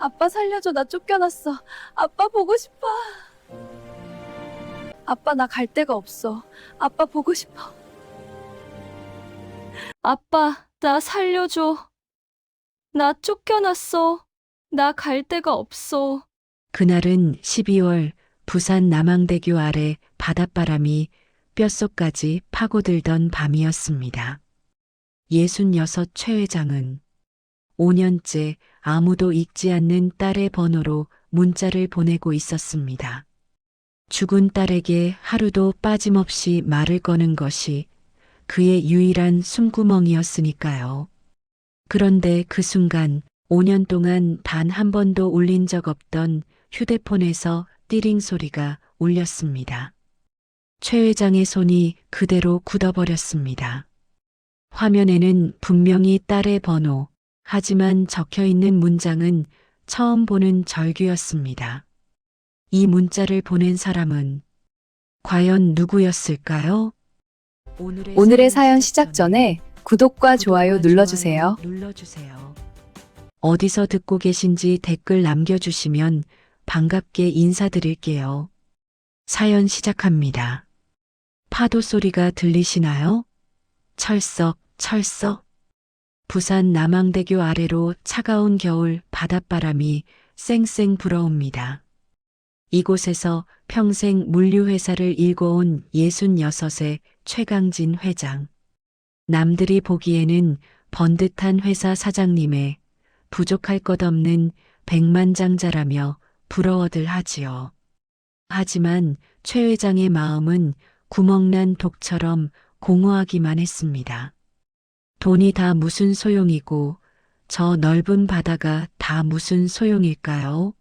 아빠 살려줘. 나 쫓겨났어. 아빠 보고 싶어. 아빠 나 갈 데가 없어. 아빠 보고 싶어. 아빠, 나 살려줘. 나 쫓겨났어. 나 갈 데가 없어. 그날은 12월 부산 남항대교 아래 바닷바람이 뼛속까지 파고들던 밤이었습니다. 66 최 회장은 5년째 아무도 읽지 않는 딸의 번호로 문자를 보내고 있었습니다. 죽은 딸에게 하루도 빠짐없이 말을 거는 것이 그의 유일한 숨구멍이었으니까요. 그런데 그 순간 5년 동안 단 한 번도 울린 적 없던 휴대폰에서 띠링 소리가 울렸습니다. 최 회장의 손이 그대로 굳어버렸습니다. 화면에는 분명히 딸의 번호, 하지만 적혀 있는 문장은 처음 보는 절규였습니다. 이 문자를 보낸 사람은 과연 누구였을까요? 오늘의 사연 시작 전에 구독과 좋아요 눌러주세요. 어디서 듣고 계신지 댓글 남겨주시면 반갑게 인사드릴게요. 사연 시작합니다. 파도 소리가 들리시나요? 철썩, 철썩. 부산 남항대교 아래로 차가운 겨울 바닷바람이 쌩쌩 불어옵니다. 이곳에서 평생 물류회사를 일궈온 66의 최강진 회장. 남들이 보기에는 번듯한 회사 사장님의 부족할 것 없는 백만장자라며 부러워들 하지요. 하지만 최 회장의 마음은 구멍난 독처럼 공허하기만 했습니다. 돈이 다 무슨 소용이고 저 넓은 바다가 다 무슨 소용일까요?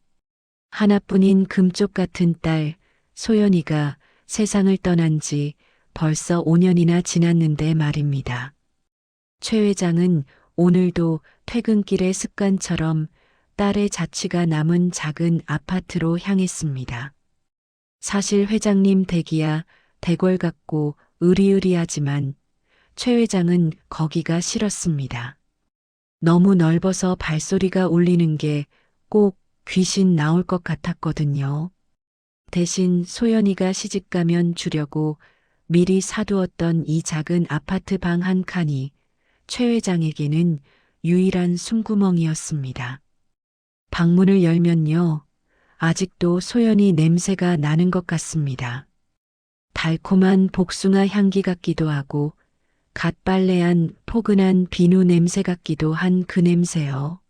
하나뿐인 금쪽 같은 딸 소연이가 세상을 떠난 지 벌써 5년이나 지났는데 말입니다. 최 회장은 오늘도 퇴근길의 습관처럼 딸의 자취가 남은 작은 아파트로 향했습니다. 사실 회장님 댁이야 대궐 같고 으리으리하지만 최 회장은 거기가 싫었습니다. 너무 넓어서 발소리가 울리는 게 꼭 귀신 나올 것 같았거든요. 대신 소연이가 시집가면 주려고 미리 사두었던 이 작은 아파트 방 한 칸이 최 회장에게는 유일한 숨구멍이었습니다. 방문을 열면요. 아직도 소연이 냄새가 나는 것 같습니다. 달콤한 복숭아 향기 같기도 하고 갓 빨래한 포근한 비누 냄새 같기도 한 그 냄새요.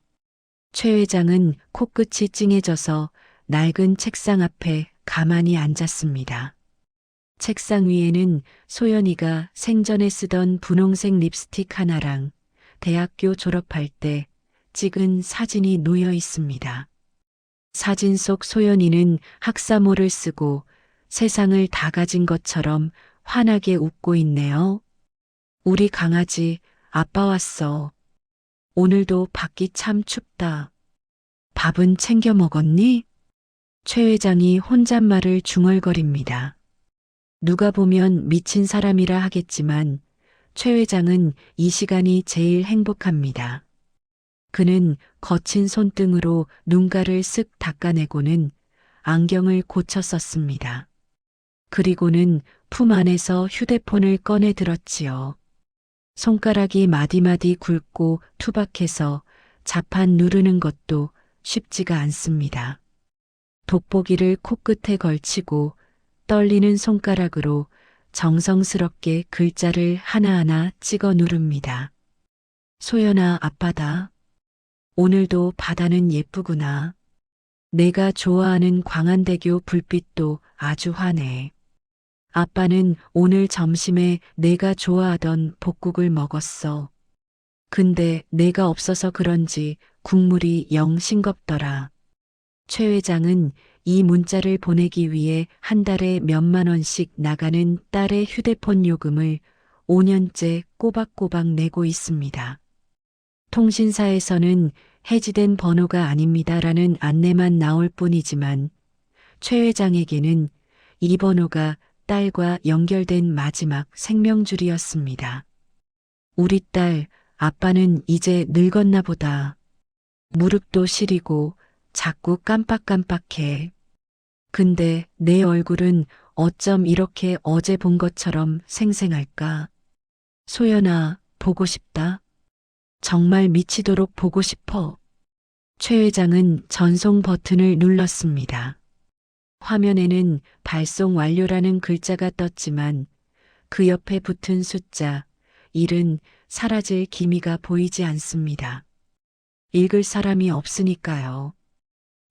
최 회장은 코끝이 찡해져서 낡은 책상 앞에 가만히 앉았습니다. 책상 위에는 소연이가 생전에 쓰던 분홍색 립스틱 하나랑 대학교 졸업할 때 찍은 사진이 놓여 있습니다. 사진 속 소연이는 학사모를 쓰고 세상을 다 가진 것처럼 환하게 웃고 있네요. 우리 강아지 아빠 왔어. 오늘도 밖이 참 춥다. 밥은 챙겨 먹었니? 최 회장이 혼잣말을 중얼거립니다. 누가 보면 미친 사람이라 하겠지만 최 회장은 이 시간이 제일 행복합니다. 그는 거친 손등으로 눈가를 쓱 닦아내고는 안경을 고쳐 썼습니다. 그리고는 품 안에서 휴대폰을 꺼내 들었지요. 손가락이 마디마디 굵고 투박해서 자판 누르는 것도 쉽지가 않습니다. 돋보기를 코끝에 걸치고 떨리는 손가락으로 정성스럽게 글자를 하나하나 찍어 누릅니다. 소연아, 아빠다. 오늘도 바다는 예쁘구나. 내가 좋아하는 광안대교 불빛도 아주 환해. 아빠는 오늘 점심에 내가 좋아하던 볶국을 먹었어. 근데 내가 없어서 그런지 국물이 영 싱겁더라. 최 회장은 이 문자를 보내기 위해 한 달에 몇만 원씩 나가는 딸의 휴대폰 요금을 5년째 꼬박꼬박 내고 있습니다. 통신사에서는 해지된 번호가 아닙니다라는 안내만 나올 뿐이지만 최 회장에게는 이 번호가 딸과 연결된 마지막 생명줄이었습니다. 우리 딸, 아빠는 이제 늙었나 보다. 무릎도 시리고 자꾸 깜빡깜빡해. 근데 내 얼굴은 어쩜 이렇게 어제 본 것처럼 생생할까? 소연아, 보고 싶다. 정말 미치도록 보고 싶어. 최 회장은 전송 버튼을 눌렀습니다. 화면에는 발송 완료라는 글자가 떴지만 그 옆에 붙은 숫자 1은 사라질 기미가 보이지 않습니다. 읽을 사람이 없으니까요.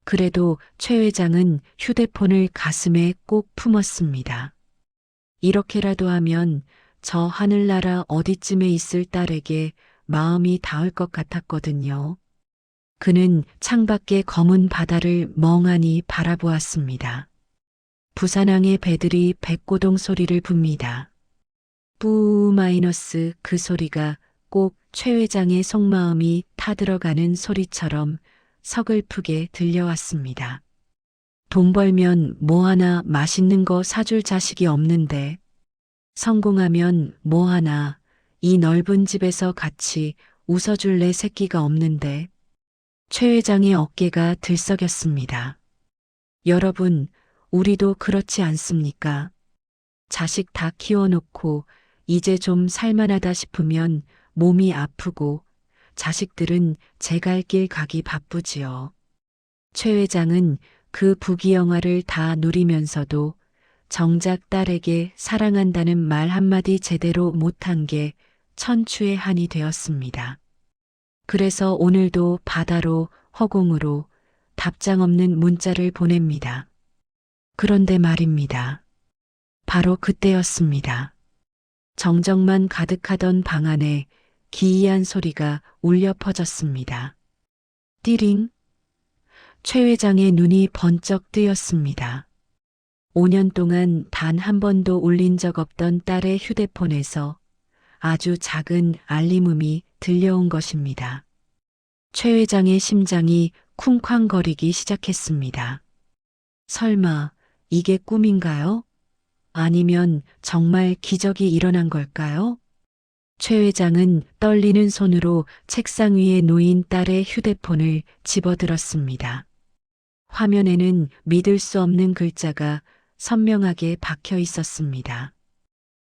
그래도 최 회장은 휴대폰을 가슴에 꼭 품었습니다. 이렇게라도 하면 저 하늘나라 어디쯤에 있을 딸에게 마음이 닿을 것 같았거든요. 그는 창밖의 검은 바다를 멍하니 바라보았습니다. 부산항의 배들이 백고동 소리를 붑니다. 뿌 마이너스 그 소리가 꼭 최 회장의 속마음이 타들어가는 소리처럼 서글프게 들려왔습니다. 돈 벌면 뭐 하나 맛있는 거 사줄 자식이 없는데, 성공하면 뭐 하나 이 넓은 집에서 같이 웃어줄 내 새끼가 없는데, 최 회장의 어깨가 들썩였습니다. 여러분, 우리도 그렇지 않습니까? 자식 다 키워놓고 이제 좀 살만하다 싶으면 몸이 아프고 자식들은 제 갈 길 가기 바쁘지요. 최 회장은 그 부귀영화를 다 누리면서도 정작 딸에게 사랑한다는 말 한마디 제대로 못한 게 천추의 한이 되었습니다. 그래서 오늘도 바다로 허공으로 답장 없는 문자를 보냅니다. 그런데 말입니다. 바로 그때였습니다. 정적만 가득하던 방 안에 기이한 소리가 울려 퍼졌습니다. 띠링. 최 회장의 눈이 번쩍 뜨였습니다. 5년 동안 단 한 번도 울린 적 없던 딸의 휴대폰에서 아주 작은 알림음이 들려온 것입니다. 최 회장의 심장이 쿵쾅거리기 시작했습니다. 설마 이게 꿈인가요? 아니면 정말 기적이 일어난 걸까요? 최 회장은 떨리는 손으로 책상 위에 놓인 딸의 휴대폰을 집어들었습니다. 화면에는 믿을 수 없는 글자가 선명하게 박혀 있었습니다.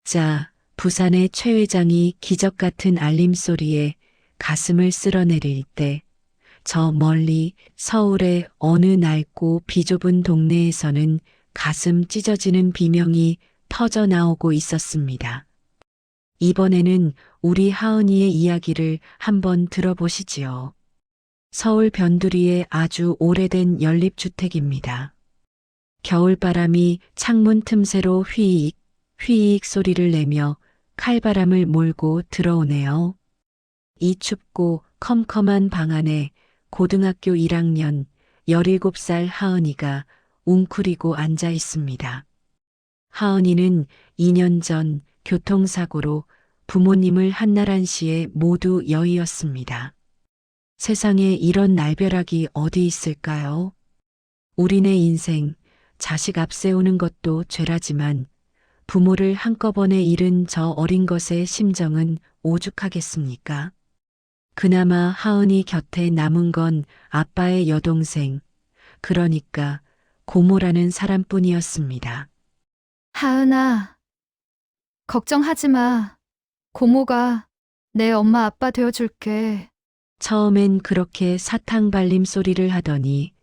자, 부산의 최 회장이 기적 같은 알림 소리에 가슴을 쓸어내릴 때, 저 멀리 서울의 어느 낡고 비좁은 동네에서는 가슴 찢어지는 비명이 터져 나오고 있었습니다. 이번에는 우리 하은이의 이야기를 한번 들어보시지요. 서울 변두리의 아주 오래된 연립주택입니다. 겨울바람이 창문 틈새로 휘익, 휘익 소리를 내며 칼바람을 몰고 들어오네요. 이 춥고 컴컴한 방 안에 고등학교 1학년 17살 하은이가 웅크리고 앉아 있습니다. 하은이는 2년 전 교통사고로 부모님을 한나란시에 모두 여의었습니다. 세상에 이런 날벼락이 어디 있을까요? 우리네 인생, 자식 앞세우는 것도 죄라지만 부모를 한꺼번에 잃은 저 어린 것의 심정은 오죽하겠습니까? 그나마 하은이 곁에 남은 건 아빠의 여동생, 그러니까 고모라는 사람뿐이었습니다. 하은아, 걱정하지 마. 고모가 내 엄마 아빠 되어줄게. 처음엔 그렇게 사탕 발림 소리를 하더니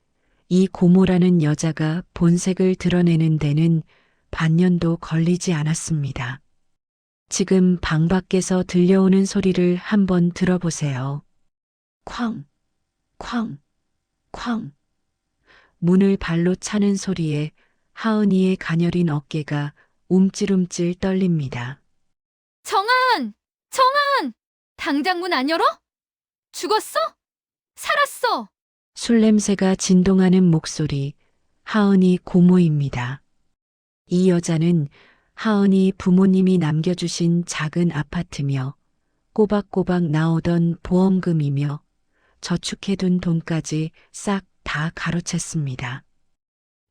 이 고모라는 여자가 본색을 드러내는 데는 반년도 걸리지 않았습니다. 지금 방 밖에서 들려오는 소리를 한번 들어보세요. 쾅, 쾅, 쾅. 문을 발로 차는 소리에 하은이의 가녀린 어깨가 움찔움찔 떨립니다. 정한! 정한! 당장 문 안 열어? 죽었어? 살았어! 술 냄새가 진동하는 목소리, 하은이 고모입니다. 이 여자는 하은이 부모님이 남겨주신 작은 아파트며 꼬박꼬박 나오던 보험금이며 저축해둔 돈까지 싹 다 가로챘습니다.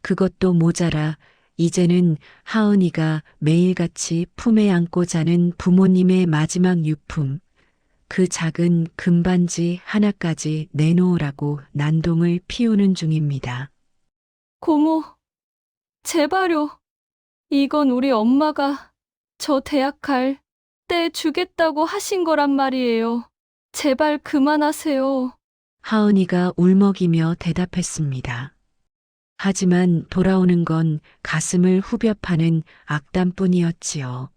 그것도 모자라 이제는 하은이가 매일같이 품에 안고 자는 부모님의 마지막 유품, 그 작은 금반지 하나까지 내놓으라고 난동을 피우는 중입니다. 고모, 제발요. 이건 우리 엄마가 저 대학 갈 때 주겠다고 하신 거란 말이에요. 제발 그만하세요. 하은이가 울먹이며 대답했습니다. 하지만 돌아오는 건 가슴을 후벼 파는 악담뿐이었지요.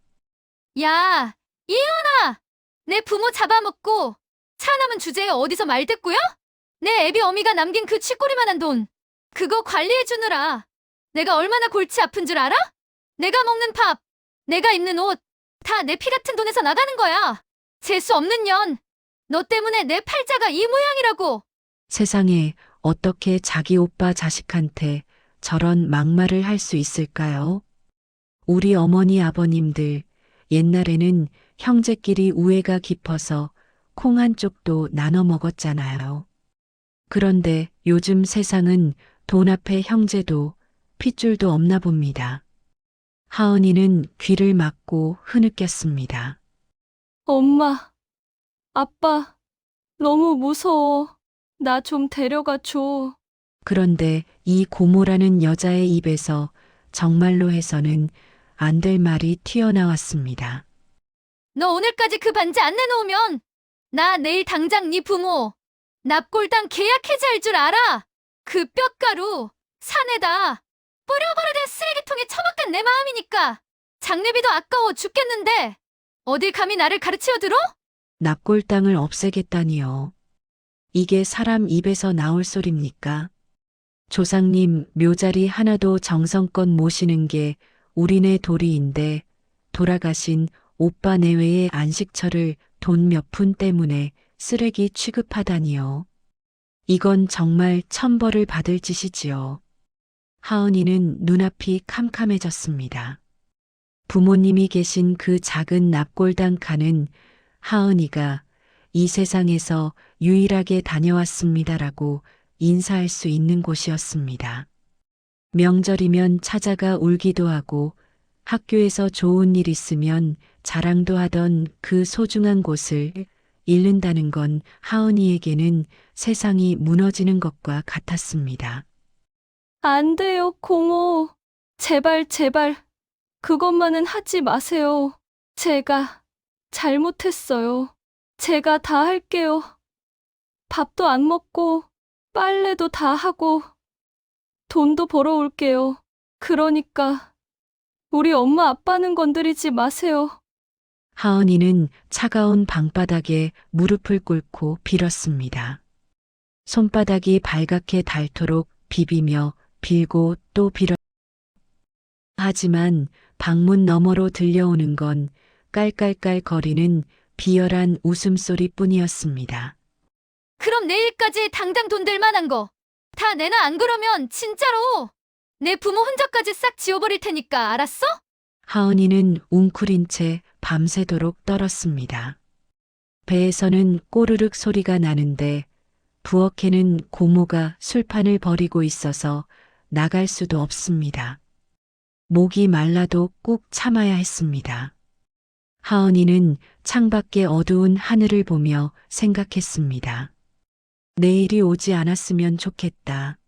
야, 이현아! 내 부모 잡아먹고 차 남은 주제에 어디서 말대꾸야? 내 애비 어미가 남긴 그 쥐꼬리만한 돈, 그거 관리해주느라 내가 얼마나 골치 아픈 줄 알아? 내가 먹는 밥, 내가 입는 옷, 다 내 피 같은 돈에서 나가는 거야. 재수 없는 년, 너 때문에 내 팔자가 이 모양이라고. 세상에 어떻게 자기 오빠 자식한테 저런 막말을 할 수 있을까요? 우리 어머니 아버님들 옛날에는 형제끼리 우애가 깊어서 콩 한 쪽도 나눠 먹었잖아요. 그런데 요즘 세상은 돈 앞에 형제도 핏줄도 없나 봅니다. 하은이는 귀를 막고 흐느꼈습니다. 엄마, 아빠, 너무 무서워. 나 좀 데려가 줘. 그런데 이 고모라는 여자의 입에서 정말로 해서는 안 될 말이 튀어나왔습니다. 너 오늘까지 그 반지 안 내놓으면 나 내일 당장 네 부모 납골당 계약 해지할 줄 알아. 그 뼛가루 산에다 뿌려버려야 쓰레기통에 처박간 내 마음이니까. 장례비도 아까워 죽겠는데 어딜 감히 나를 가르치어 들어? 납골당을 없애겠다니요. 이게 사람 입에서 나올 소립니까? 조상님 묘자리 하나도 정성껏 모시는 게 우리네 도리인데 돌아가신 오빠 내외의 안식처를 돈 몇 푼 때문에 쓰레기 취급하다니요. 이건 정말 천벌을 받을 짓이지요. 하은이는 눈앞이 캄캄해졌습니다. 부모님이 계신 그 작은 납골당 칸은 하은이가 이 세상에서 유일하게 다녀왔습니다라고 인사할 수 있는 곳이었습니다. 명절이면 찾아가 울기도 하고 학교에서 좋은 일 있으면 자랑도 하던 그 소중한 곳을 잃는다는 건 하은이에게는 세상이 무너지는 것과 같았습니다. 안 돼요, 고모. 제발, 제발. 그것만은 하지 마세요. 제가 잘못했어요. 제가 다 할게요. 밥도 안 먹고 빨래도 다 하고 돈도 벌어올게요. 그러니까 우리 엄마 아빠는 건드리지 마세요. 하은이는 차가운 방바닥에 무릎을 꿇고 빌었습니다. 손바닥이 발갛게 닳도록 비비며 빌고 또 빌었. 하지만 방문 너머로 들려오는 건 깔깔깔 거리는 비열한 웃음소리뿐이었습니다. 그럼 내일까지 당장 돈 될 만한 거 다 내놔. 안 그러면 진짜로 내 부모 흔적까지 싹 지워버릴 테니까. 알았어? 하은이는 웅크린 채 밤새도록 떨었습니다. 배에서는 꼬르륵 소리가 나는데 부엌에는 고모가 술판을 벌이고 있어서 나갈 수도 없습니다. 목이 말라도 꾹 참아야 했습니다. 하은이는 창밖의 어두운 하늘을 보며 생각했습니다. 내일이 오지 않았으면 좋겠다.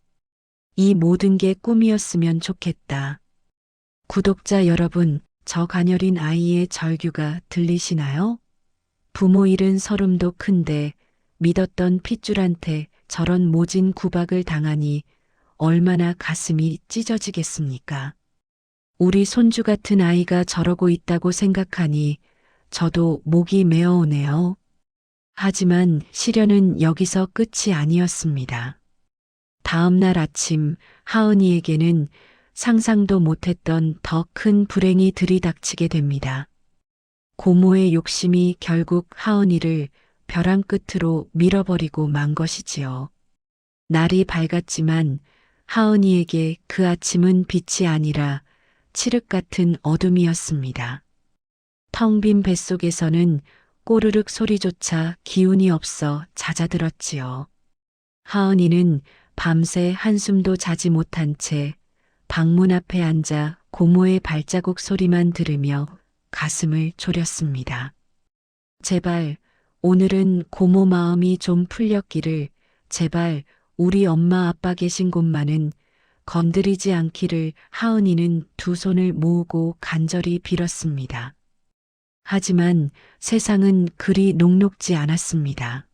이 모든 게 꿈이었으면 좋겠다. 구독자 여러분, 저 가녀린 아이의 절규가 들리시나요? 부모 잃은 서름도 큰데 믿었던 핏줄한테 저런 모진 구박을 당하니 얼마나 가슴이 찢어지겠습니까? 우리 손주 같은 아이가 저러고 있다고 생각하니 저도 목이 메어오네요. 하지만 시련은 여기서 끝이 아니었습니다. 다음 날 아침 하은이에게는 상상도 못했던 더 큰 불행이 들이닥치게 됩니다. 고모의 욕심이 결국 하은이를 벼랑 끝으로 밀어버리고 만 것이지요. 날이 밝았지만 하은이에게 그 아침은 빛이 아니라 칠흑 같은 어둠이었습니다. 텅 빈 뱃속에서는 꼬르륵 소리조차 기운이 없어 잦아들었지요. 하은이는 밤새 한숨도 자지 못한 채 방문 앞에 앉아 고모의 발자국 소리만 들으며 가슴을 졸였습니다. 제발 오늘은 고모 마음이 좀 풀렸기를 제발 우리 엄마 아빠 계신 곳만은 건드리지 않기를 하은이는 두 손을 모으고 간절히 빌었습니다. 하지만 세상은 그리 녹록지 않았습니다.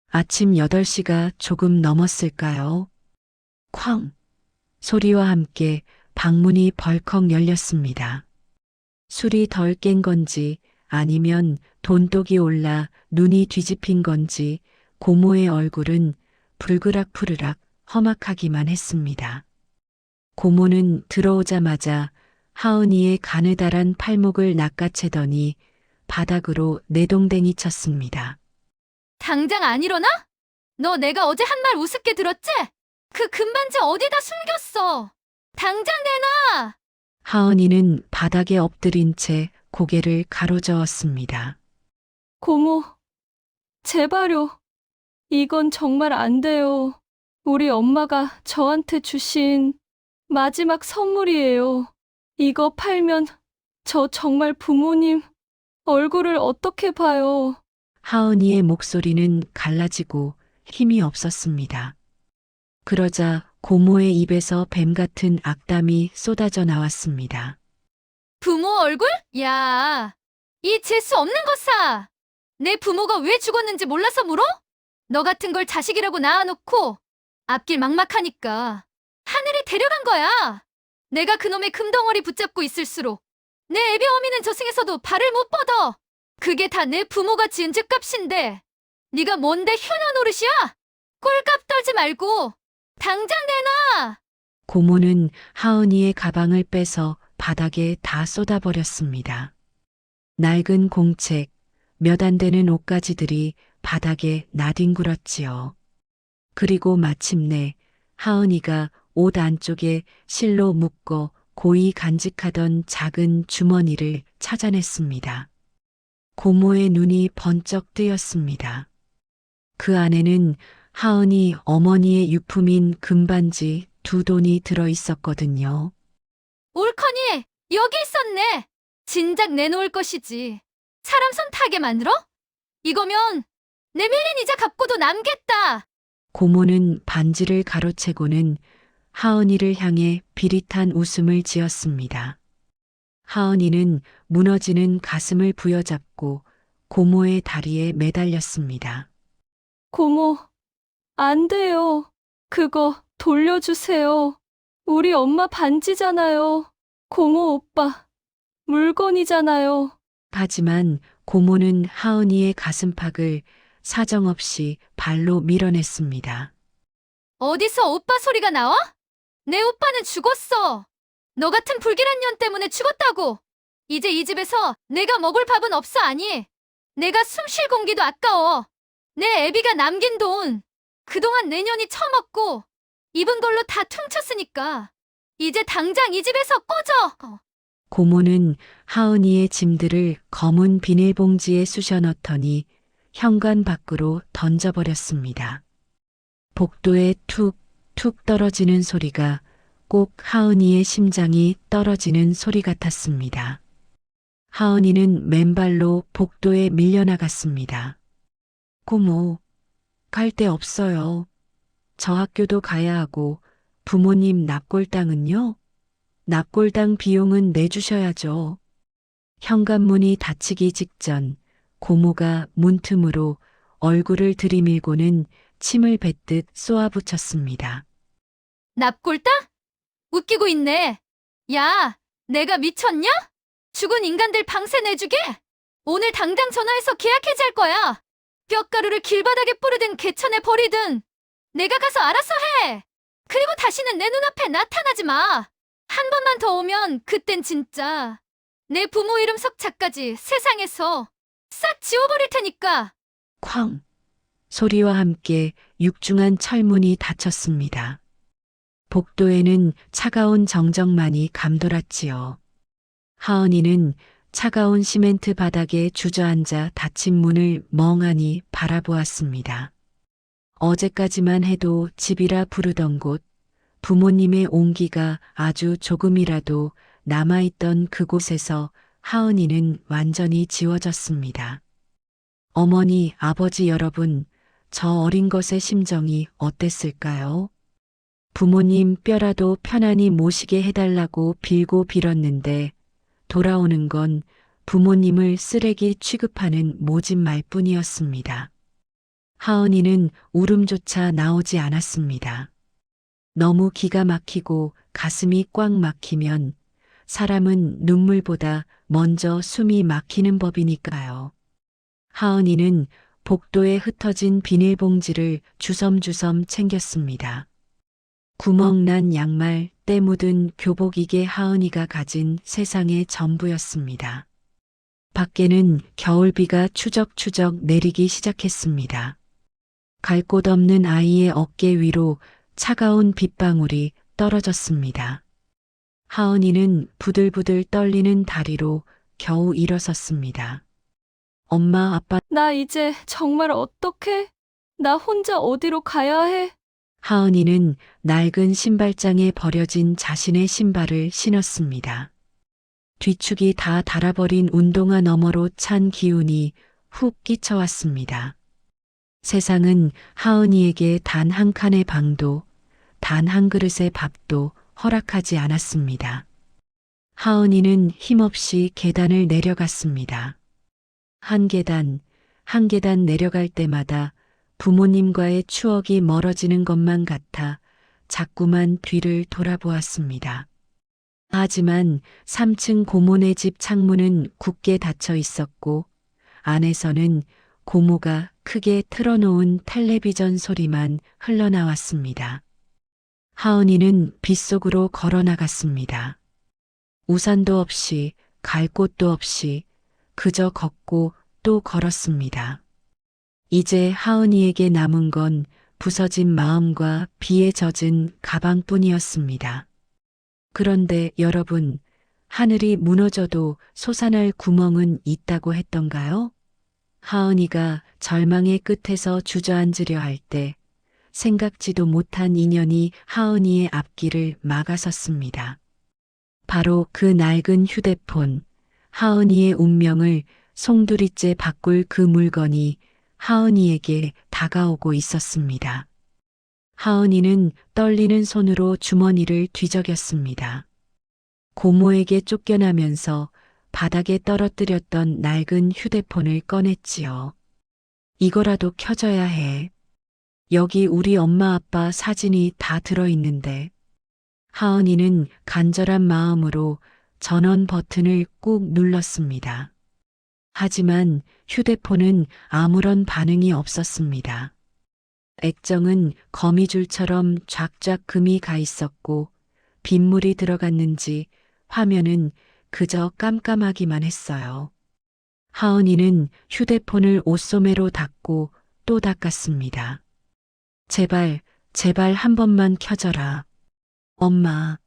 아침 8시가 조금 넘었을까요? 쾅! 소리와 함께 방문이 벌컥 열렸습니다. 술이 덜 깬 건지 아니면 돈독이 올라 눈이 뒤집힌 건지 고모의 얼굴은 불그락푸르락 험악하기만 했습니다. 고모는 들어오자마자 하은이의 가느다란 팔목을 낚아채더니 바닥으로 내동댕이 쳤습니다. 당장 안 일어나? 너 내가 어제 한 말 우습게 들었지? 그 금반지 어디다 숨겼어? 당장 내놔! 하은이는 바닥에 엎드린 채 고개를 가로저었습니다. 고모, 제발요. 이건 정말 안 돼요. 우리 엄마가 저한테 주신 마지막 선물이에요. 이거 팔면 저 정말 부모님 얼굴을 어떻게 봐요? 하은이의 목소리는 갈라지고 힘이 없었습니다. 그러자 고모의 입에서 뱀 같은 악담이 쏟아져 나왔습니다. 부모 얼굴? 야, 이 재수 없는 것사! 내 부모가 왜 죽었는지 몰라서 물어? 너 같은 걸 자식이라고 낳아놓고 앞길 막막하니까 하늘이 데려간 거야. 내가 그놈의 금덩어리 붙잡고 있을수록 내 애비 어미는 저승에서도 발을 못 뻗어. 그게 다 내 부모가 지은 죄값인데 네가 뭔데 효녀 노릇이야? 꼴값 떨지 말고 당장 내놔! 고모는 하은이의 가방을 빼서 바닥에 다 쏟아버렸습니다. 낡은 공책, 몇 안 되는 옷가지들이 바닥에 나뒹굴었지요. 그리고 마침내 하은이가 옷 안쪽에 실로 묶어 고이 간직하던 작은 주머니를 찾아냈습니다. 고모의 눈이 번쩍 뜨였습니다. 그 안에는 하은이 어머니의 유품인 금반지 2돈이 들어 있었거든요. 옳거니 여기 있었네. 진작 내놓을 것이지. 사람 손 타게 만들어? 이거면 내 밀린 이자 갚고도 남겠다. 고모는 반지를 가로채고는 하은이를 향해 비릿한 웃음을 지었습니다. 하은이는 무너지는 가슴을 부여잡고 고모의 다리에 매달렸습니다. 고모, 안 돼요. 그거 돌려주세요. 우리 엄마 반지잖아요. 고모 오빠, 물건이잖아요. 하지만 고모는 하은이의 가슴팍을 사정없이 발로 밀어냈습니다. 어디서 오빠 소리가 나와? 내 오빠는 죽었어. 너 같은 불길한 년 때문에 죽었다고. 이제 이 집에서 내가 먹을 밥은 없어 아니. 내가 숨 쉴 공기도 아까워. 내 애비가 남긴 돈. 그동안 내 년이 처먹고 입은 걸로 다 퉁쳤으니까. 이제 당장 이 집에서 꺼져. 고모는 하은이의 짐들을 검은 비닐봉지에 쑤셔 넣더니 현관 밖으로 던져버렸습니다. 복도에 툭툭 떨어지는 소리가 꼭 하은이의 심장이 떨어지는 소리 같았습니다. 하은이는 맨발로 복도에 밀려나갔습니다. 고모, 갈 데 없어요. 저 학교도 가야 하고 부모님 납골당은요? 납골당 비용은 내주셔야죠. 현관문이 닫히기 직전 고모가 문틈으로 얼굴을 들이밀고는 침을 뱉듯 쏘아붙였습니다. 납골당? 웃기고 있네. 야, 내가 미쳤냐? 죽은 인간들 방세 내주게? 오늘 당장 전화해서 계약 해지할 거야. 뼈가루를 길바닥에 뿌리든 개천에 버리든 내가 가서 알아서 해. 그리고 다시는 내 눈앞에 나타나지 마. 한 번만 더 오면 그땐 진짜 내 부모 이름 석자까지 세상에서 싹 지워버릴 테니까. 쾅! 소리와 함께 육중한 철문이 닫혔습니다. 복도에는 차가운 정적만이 감돌았지요. 하은이는 차가운 시멘트 바닥에 주저앉아 닫힌 문을 멍하니 바라보았습니다. 어제까지만 해도 집이라 부르던 곳, 부모님의 온기가 아주 조금이라도 남아있던 그곳에서 하은이는 완전히 지워졌습니다. 어머니, 아버지 여러분, 저 어린 것의 심정이 어땠을까요? 부모님 뼈라도 편안히 모시게 해달라고 빌고 빌었는데 돌아오는 건 부모님을 쓰레기 취급하는 모진 말뿐이었습니다. 하은이는 울음조차 나오지 않았습니다. 너무 기가 막히고 가슴이 꽉 막히면 사람은 눈물보다 먼저 숨이 막히는 법이니까요. 하은이는 복도에 흩어진 비닐봉지를 주섬주섬 챙겼습니다. 구멍난 양말, 때 묻은 교복, 이게 하은이가 가진 세상의 전부였습니다. 밖에는 겨울비가 추적추적 내리기 시작했습니다. 갈 곳 없는 아이의 어깨 위로 차가운 빗방울이 떨어졌습니다. 하은이는 부들부들 떨리는 다리로 겨우 일어섰습니다. 엄마, 아빠. 나 이제 정말 어떡해? 나 혼자 어디로 가야 해? 하은이는 낡은 신발장에 버려진 자신의 신발을 신었습니다. 뒤축이 다 닳아버린 운동화 너머로 찬 기운이 훅 끼쳐왔습니다. 세상은 하은이에게 단 한 칸의 방도, 단 한 그릇의 밥도 허락하지 않았습니다. 하은이는 힘없이 계단을 내려갔습니다. 한 계단, 한 계단 내려갈 때마다 부모님과의 추억이 멀어지는 것만 같아 자꾸만 뒤를 돌아보았습니다. 하지만 3층 고모네 집 창문은 굳게 닫혀 있었고 안에서는 고모가 크게 틀어놓은 텔레비전 소리만 흘러나왔습니다. 하은이는 빗속으로 걸어나갔습니다. 우산도 없이 갈 곳도 없이 그저 걷고 또 걸었습니다. 이제 하은이에게 남은 건 부서진 마음과 비에 젖은 가방뿐이었습니다. 그런데 여러분, 하늘이 무너져도 솟아날 구멍은 있다고 했던가요? 하은이가 절망의 끝에서 주저앉으려 할 때 생각지도 못한 인연이 하은이의 앞길을 막아섰습니다. 바로 그 낡은 휴대폰, 하은이의 운명을 송두리째 바꿀 그 물건이 하은이에게 다가오고 있었습니다. 하은이는 떨리는 손으로 주머니를 뒤적였습니다. 고모에게 쫓겨나면서 바닥에 떨어뜨렸던 낡은 휴대폰을 꺼냈지요. 이거라도 켜져야 해. 여기 우리 엄마 아빠 사진이 다 들어있는데. 하은이는 간절한 마음으로 전원 버튼을 꾹 눌렀습니다. 하지만 휴대폰은 아무런 반응이 없었습니다. 액정은 거미줄처럼 쫙쫙 금이 가 있었고 빗물이 들어갔는지 화면은 그저 깜깜하기만 했어요. 하은이는 휴대폰을 옷소매로 닦고 또 닦았습니다. 제발, 제발 한 번만 켜져라. 엄마.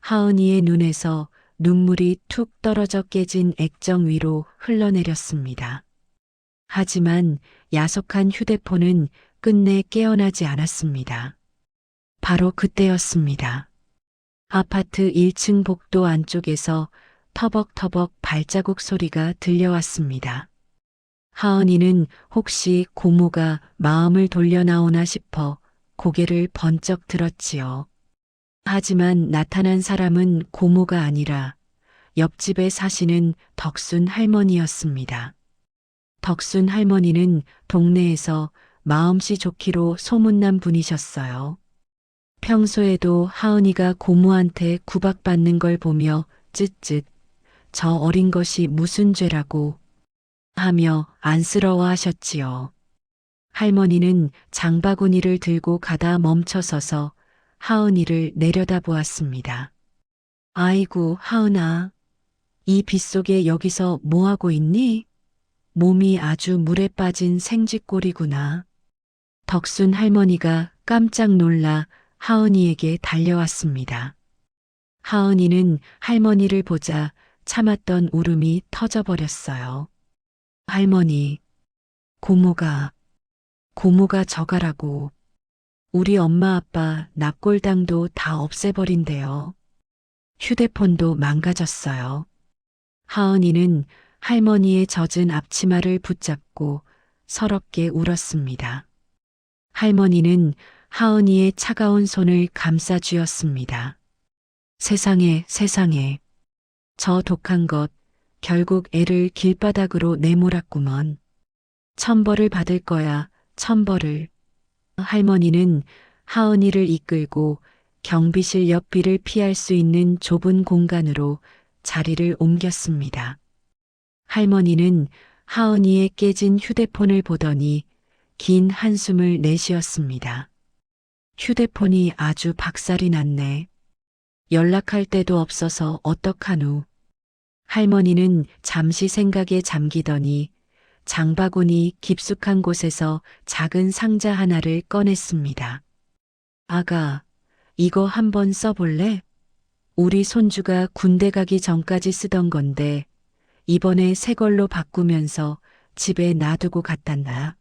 하은이의 눈에서 눈물이 툭 떨어져 깨진 액정 위로 흘러내렸습니다. 하지만 야속한 휴대폰은 끝내 깨어나지 않았습니다. 바로 그때였습니다. 아파트 1층 복도 안쪽에서 터벅터벅 발자국 소리가 들려왔습니다. 하은이는 혹시 고모가 마음을 돌려나오나 싶어 고개를 번쩍 들었지요. 하지만 나타난 사람은 고모가 아니라 옆집에 사시는 덕순 할머니였습니다. 덕순 할머니는 동네에서 마음씨 좋기로 소문난 분이셨어요. 평소에도 하은이가 고모한테 구박받는 걸 보며 쯧쯧, 저 어린 것이 무슨 죄라고 하며 안쓰러워하셨지요. 할머니는 장바구니를 들고 가다 멈춰서서 하은이를 내려다보았습니다. 아이고, 하은아, 이 빗속에 여기서 뭐하고 있니? 몸이 아주 물에 빠진 생쥐꼴이구나. 덕순 할머니가 깜짝 놀라 하은이에게 달려왔습니다. 하은이는 할머니를 보자 참았던 울음이 터져버렸어요. 할머니, 고모가 저가라고. 우리 엄마 아빠 납골당도 다 없애버린대요. 휴대폰도 망가졌어요. 하은이는 할머니의 젖은 앞치마를 붙잡고 서럽게 울었습니다. 할머니는 하은이의 차가운 손을 감싸 쥐었습니다. 세상에, 세상에. 저 독한 것, 결국 애를 길바닥으로 내몰았구먼. 천벌을 받을 거야, 천벌을. 할머니는 하은이를 이끌고 경비실 옆비를 피할 수 있는 좁은 공간으로 자리를 옮겼습니다. 할머니는 하은이의 깨진 휴대폰을 보더니 긴 한숨을 내쉬었습니다. 휴대폰이 아주 박살이 났네. 연락할 데도 없어서 어떡하누. 할머니는 잠시 생각에 잠기더니 장바구니 깊숙한 곳에서 작은 상자 하나를 꺼냈습니다. 아가, 이거 한번 써볼래? 우리 손주가 군대 가기 전까지 쓰던 건데 이번에 새 걸로 바꾸면서 집에 놔두고 갔단다.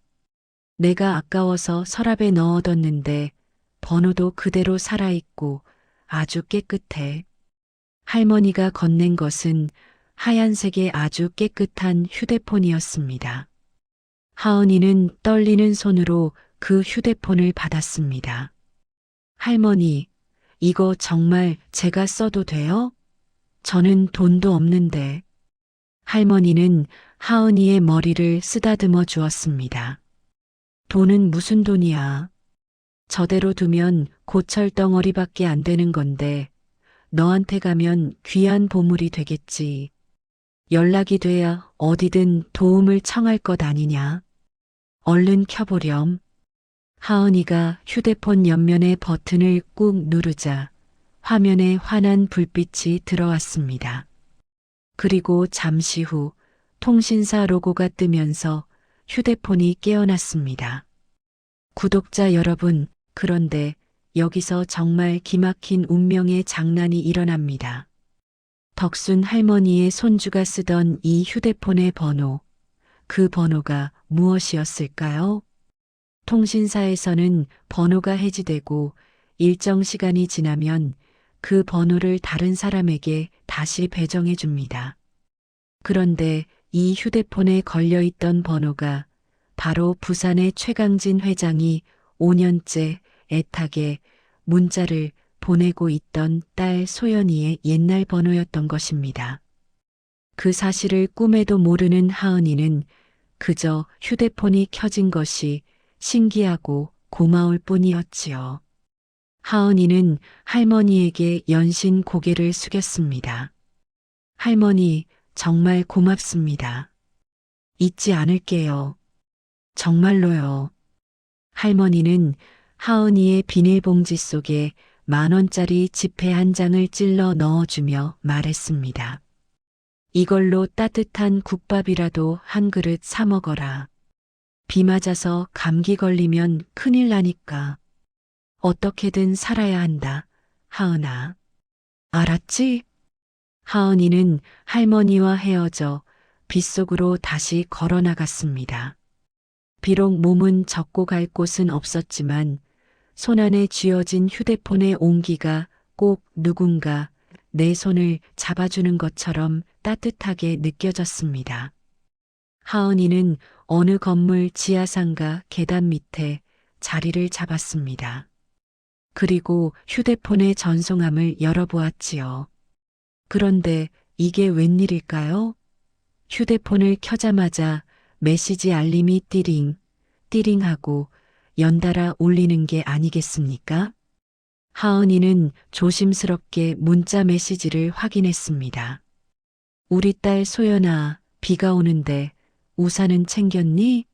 내가 아까워서 서랍에 넣어뒀는데 번호도 그대로 살아있고 아주 깨끗해. 할머니가 건넨 것은 하얀색의 아주 깨끗한 휴대폰이었습니다. 하은이는 떨리는 손으로 그 휴대폰을 받았습니다. 할머니, 이거 정말 제가 써도 돼요? 저는 돈도 없는데. 할머니는 하은이의 머리를 쓰다듬어 주었습니다. 돈은 무슨 돈이야? 저대로 두면 고철덩어리밖에 안 되는 건데 너한테 가면 귀한 보물이 되겠지. 연락이 돼야 어디든 도움을 청할 것 아니냐. 얼른 켜보렴. 하은이가 휴대폰 옆면의 버튼을 꾹 누르자 화면에 환한 불빛이 들어왔습니다. 그리고 잠시 후 통신사 로고가 뜨면서 휴대폰이 깨어났습니다. 구독자 여러분, 그런데 여기서 정말 기막힌 운명의 장난이 일어납니다. 덕순 할머니의 손주가 쓰던 이 휴대폰의 번호, 그 번호가 무엇이었을까요? 통신사에서는 번호가 해지되고 일정 시간이 지나면 그 번호를 다른 사람에게 다시 배정해 줍니다. 그런데 이 휴대폰에 걸려있던 번호가 바로 부산의 최강진 회장이 5년째 애타게 문자를 보내고 있던 딸 소연이의 옛날 번호였던 것입니다. 그 사실을 꿈에도 모르는 하은이는 그저 휴대폰이 켜진 것이 신기하고 고마울 뿐이었지요. 하은이는 할머니에게 연신 고개를 숙였습니다. 할머니, 정말 고맙습니다. 잊지 않을게요. 정말로요. 할머니는 하은이의 비닐봉지 속에 10,000원짜리 지폐 한 장을 찔러 넣어주며 말했습니다. 이걸로 따뜻한 국밥이라도 한 그릇 사 먹어라. 비 맞아서 감기 걸리면 큰일 나니까. 어떻게든 살아야 한다, 하은아. 알았지? 하은이는 할머니와 헤어져 빗속으로 다시 걸어 나갔습니다. 비록 몸은 젖고 갈 곳은 없었지만 손안에 쥐어진 휴대폰의 온기가 꼭 누군가 내 손을 잡아주는 것처럼 따뜻하게 느껴졌습니다. 하은이는 어느 건물 지하상가 계단 밑에 자리를 잡았습니다. 그리고 휴대폰의 전송함을 열어보았지요. 그런데 이게 웬일일까요? 휴대폰을 켜자마자 메시지 알림이 띠링, 띠링하고 연달아 울리는 게 아니겠습니까? 하은이는 조심스럽게 문자 메시지를 확인했습니다. 우리 딸 소연아, 비가 오는데 우산은 챙겼니?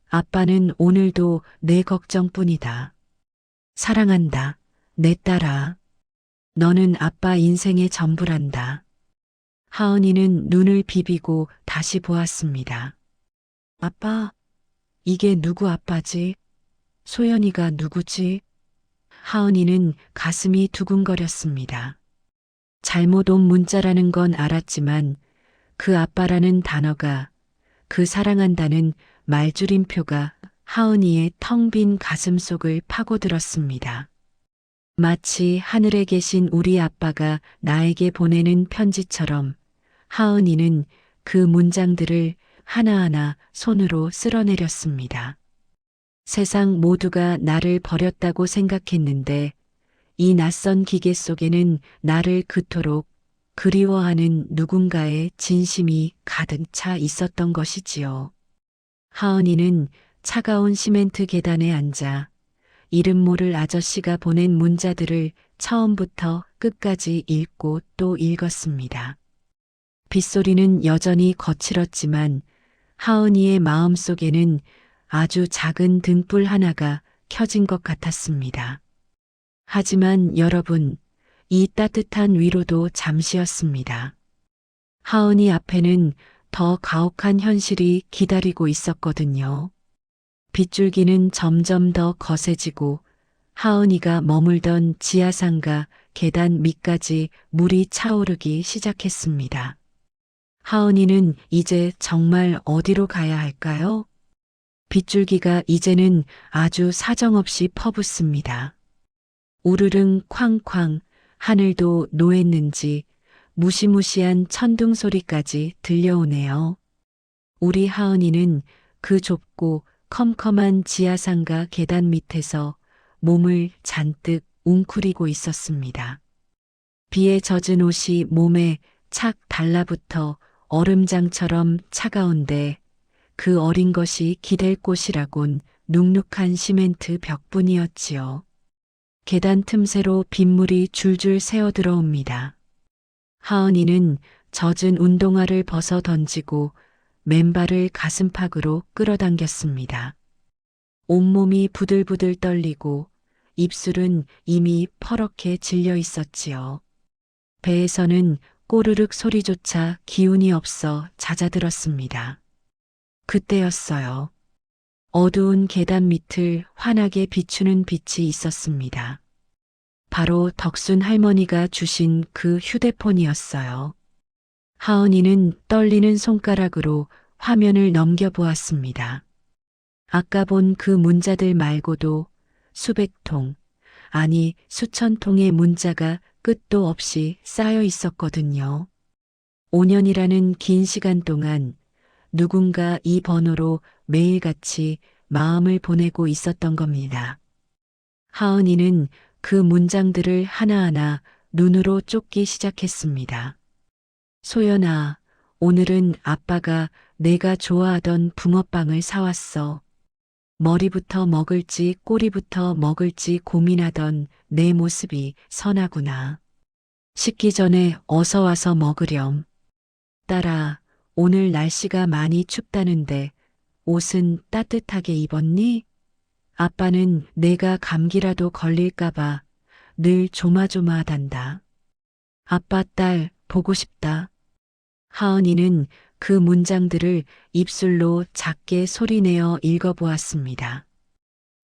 아빠는 오늘도 내 걱정뿐이다. 사랑한다, 내 딸아. 너는 아빠 인생의 전부란다. 하은이는 눈을 비비고 다시 보았습니다. 아빠, 이게 누구 아빠지? 소연이가 누구지? 하은이는 가슴이 두근거렸습니다. 잘못 온 문자라는 건 알았지만 그 아빠라는 단어가, 그 사랑한다는 말줄임표가 하은이의 텅 빈 가슴 속을 파고들었습니다. 마치 하늘에 계신 우리 아빠가 나에게 보내는 편지처럼 하은이는 그 문장들을 하나하나 손으로 쓸어내렸습니다. 세상 모두가 나를 버렸다고 생각했는데 이 낯선 기계 속에는 나를 그토록 그리워하는 누군가의 진심이 가득 차 있었던 것이지요. 하은이는 차가운 시멘트 계단에 앉아 이름 모를 아저씨가 보낸 문자들을 처음부터 끝까지 읽고 또 읽었습니다. 빗소리는 여전히 거칠었지만 하은이의 마음속에는 아주 작은 등불 하나가 켜진 것 같았습니다. 하지만 여러분, 이 따뜻한 위로도 잠시였습니다. 하은이 앞에는 더 가혹한 현실이 기다리고 있었거든요. 빗줄기는 점점 더 거세지고 하은이가 머물던 지하상가 계단 밑까지 물이 차오르기 시작했습니다. 하은이는 이제 정말 어디로 가야 할까요? 빗줄기가 이제는 아주 사정없이 퍼붓습니다. 우르릉 쾅쾅 하늘도 노했는지 무시무시한 천둥 소리까지 들려오네요. 우리 하은이는 그 좁고 컴컴한 지하상가 계단 밑에서 몸을 잔뜩 웅크리고 있었습니다. 비에 젖은 옷이 몸에 착 달라붙어 얼음장처럼 차가운데 그 어린 것이 기댈 곳이라곤 눅눅한 시멘트 벽뿐이었지요. 계단 틈새로 빗물이 줄줄 새어 들어옵니다. 하은이는 젖은 운동화를 벗어 던지고 맨발을 가슴팍으로 끌어당겼습니다. 온몸이 부들부들 떨리고 입술은 이미 퍼렇게 질려 있었지요. 배에서는 꼬르륵 소리조차 기운이 없어 잦아들었습니다. 그때였어요. 어두운 계단 밑을 환하게 비추는 빛이 있었습니다. 바로 덕순 할머니가 주신 그 휴대폰이었어요. 하은이는 떨리는 손가락으로 화면을 넘겨보았습니다. 아까 본 그 문자들 말고도 수백 통, 아니 수천 통의 문자가 끝도 없이 쌓여 있었거든요. 5년이라는 긴 시간 동안 누군가 이 번호로 매일같이 마음을 보내고 있었던 겁니다. 하은이는 그 문장들을 하나하나 눈으로 쫓기 시작했습니다. 소연아, 오늘은 아빠가 내가 좋아하던 붕어빵을 사왔어. 머리부터 먹을지 꼬리부터 먹을지 고민하던 내 모습이 선하구나. 식기 전에 어서 와서 먹으렴. 딸아, 오늘 날씨가 많이 춥다는데 옷은 따뜻하게 입었니? 아빠는 내가 감기라도 걸릴까봐 늘 조마조마하단다. 아빠 딸 보고 싶다. 하은이는 그 문장들을 입술로 작게 소리내어 읽어보았습니다.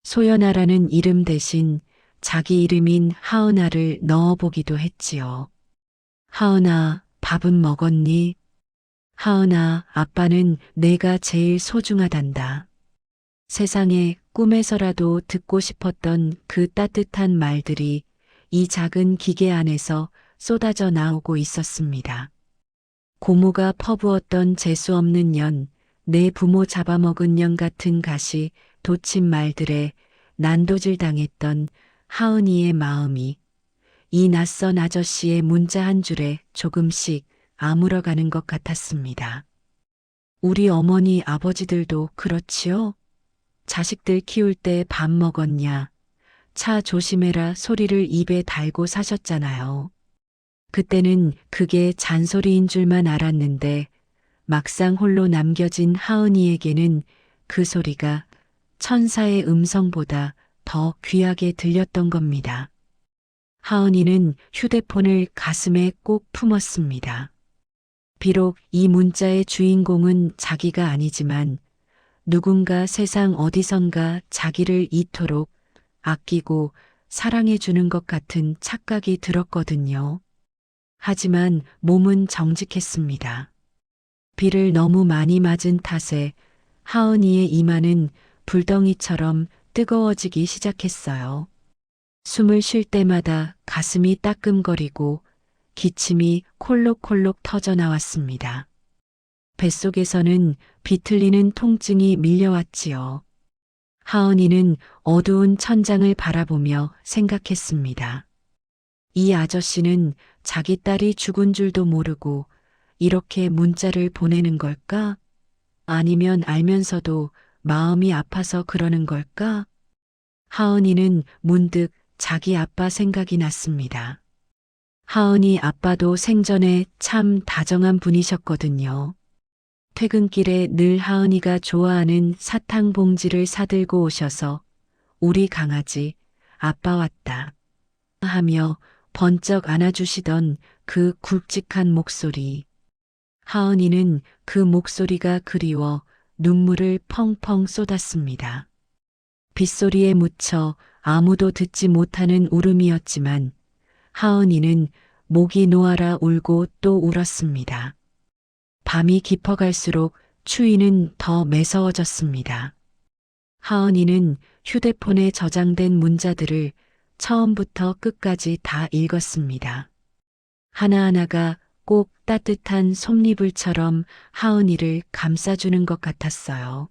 소연아라는 이름 대신 자기 이름인 하은아를 넣어보기도 했지요. 하은아, 밥은 먹었니? 하은아, 아빠는 내가 제일 소중하단다. 세상에 꿈에서라도 듣고 싶었던 그 따뜻한 말들이 이 작은 기계 안에서 쏟아져 나오고 있었습니다. 고모가 퍼부었던 재수 없는 년, 내 부모 잡아먹은 년 같은 가시 돋친 말들에 난도질 당했던 하은이의 마음이 이 낯선 아저씨의 문자 한 줄에 조금씩 아물어가는 것 같았습니다. 우리 어머니 아버지들도 그렇지요? 자식들 키울 때 밥 먹었냐? 차 조심해라 소리를 입에 달고 사셨잖아요. 그때는 그게 잔소리인 줄만 알았는데 막상 홀로 남겨진 하은이에게는 그 소리가 천사의 음성보다 더 귀하게 들렸던 겁니다. 하은이는 휴대폰을 가슴에 꼭 품었습니다. 비록 이 문자의 주인공은 자기가 아니지만 누군가 세상 어디선가 자기를 이토록 아끼고 사랑해 주는 것 같은 착각이 들었거든요. 하지만 몸은 정직했습니다. 비를 너무 많이 맞은 탓에 하은이의 이마는 불덩이처럼 뜨거워지기 시작했어요. 숨을 쉴 때마다 가슴이 따끔거리고 기침이 콜록콜록 터져 나왔습니다. 뱃속에서는 비틀리는 통증이 밀려왔지요. 하은이는 어두운 천장을 바라보며 생각했습니다. 이 아저씨는 자기 딸이 죽은 줄도 모르고 이렇게 문자를 보내는 걸까? 아니면 알면서도 마음이 아파서 그러는 걸까? 하은이는 문득 자기 아빠 생각이 났습니다. 하은이 아빠도 생전에 참 다정한 분이셨거든요. 퇴근길에 늘 하은이가 좋아하는 사탕 봉지를 사들고 오셔서 우리 강아지 아빠 왔다 하며 번쩍 안아주시던 그 굵직한 목소리. 하은이는 그 목소리가 그리워 눈물을 펑펑 쏟았습니다. 빗소리에 묻혀 아무도 듣지 못하는 울음이었지만 하은이는 목이 놓아라 울고 또 울었습니다. 밤이 깊어갈수록 추위는 더 매서워졌습니다. 하은이는 휴대폰에 저장된 문자들을 처음부터 끝까지 다 읽었습니다. 하나하나가 꼭 따뜻한 솜니불처럼 하은이를 감싸주는 것 같았어요.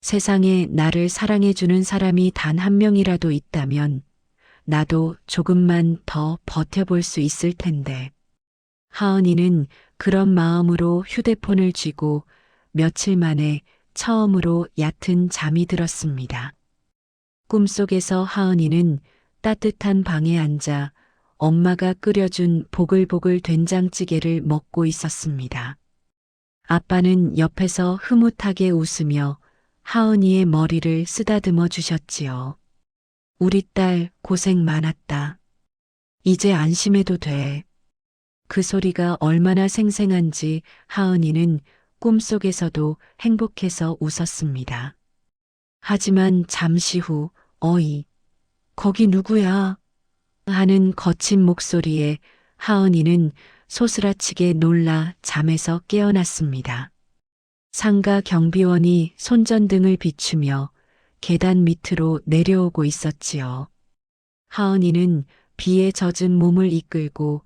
세상에 나를 사랑해주는 사람이 단 한 명이라도 있다면 나도 조금만 더 버텨볼 수 있을 텐데. 하은이는 그런 마음으로 휴대폰을 쥐고 며칠 만에 처음으로 얕은 잠이 들었습니다. 꿈속에서 하은이는 따뜻한 방에 앉아 엄마가 끓여준 보글보글 된장찌개를 먹고 있었습니다. 아빠는 옆에서 흐뭇하게 웃으며 하은이의 머리를 쓰다듬어 주셨지요. 우리 딸 고생 많았다. 이제 안심해도 돼. 그 소리가 얼마나 생생한지 하은이는 꿈속에서도 행복해서 웃었습니다. 하지만 잠시 후 어이, 거기 누구야? 하는 거친 목소리에 하은이는 소스라치게 놀라 잠에서 깨어났습니다. 상가 경비원이 손전등을 비추며 계단 밑으로 내려오고 있었지요. 하은이는 비에 젖은 몸을 이끌고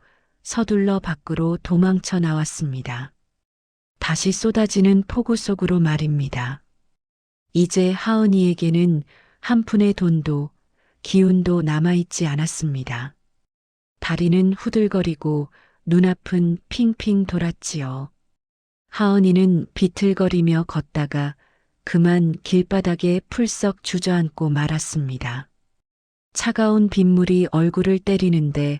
서둘러 밖으로 도망쳐 나왔습니다. 다시 쏟아지는 폭우 속으로 말입니다. 이제 하은이에게는 한 푼의 돈도 기운도 남아있지 않았습니다. 다리는 후들거리고 눈앞은 핑핑 돌았지요. 하은이는 비틀거리며 걷다가 그만 길바닥에 풀썩 주저앉고 말았습니다. 차가운 빗물이 얼굴을 때리는데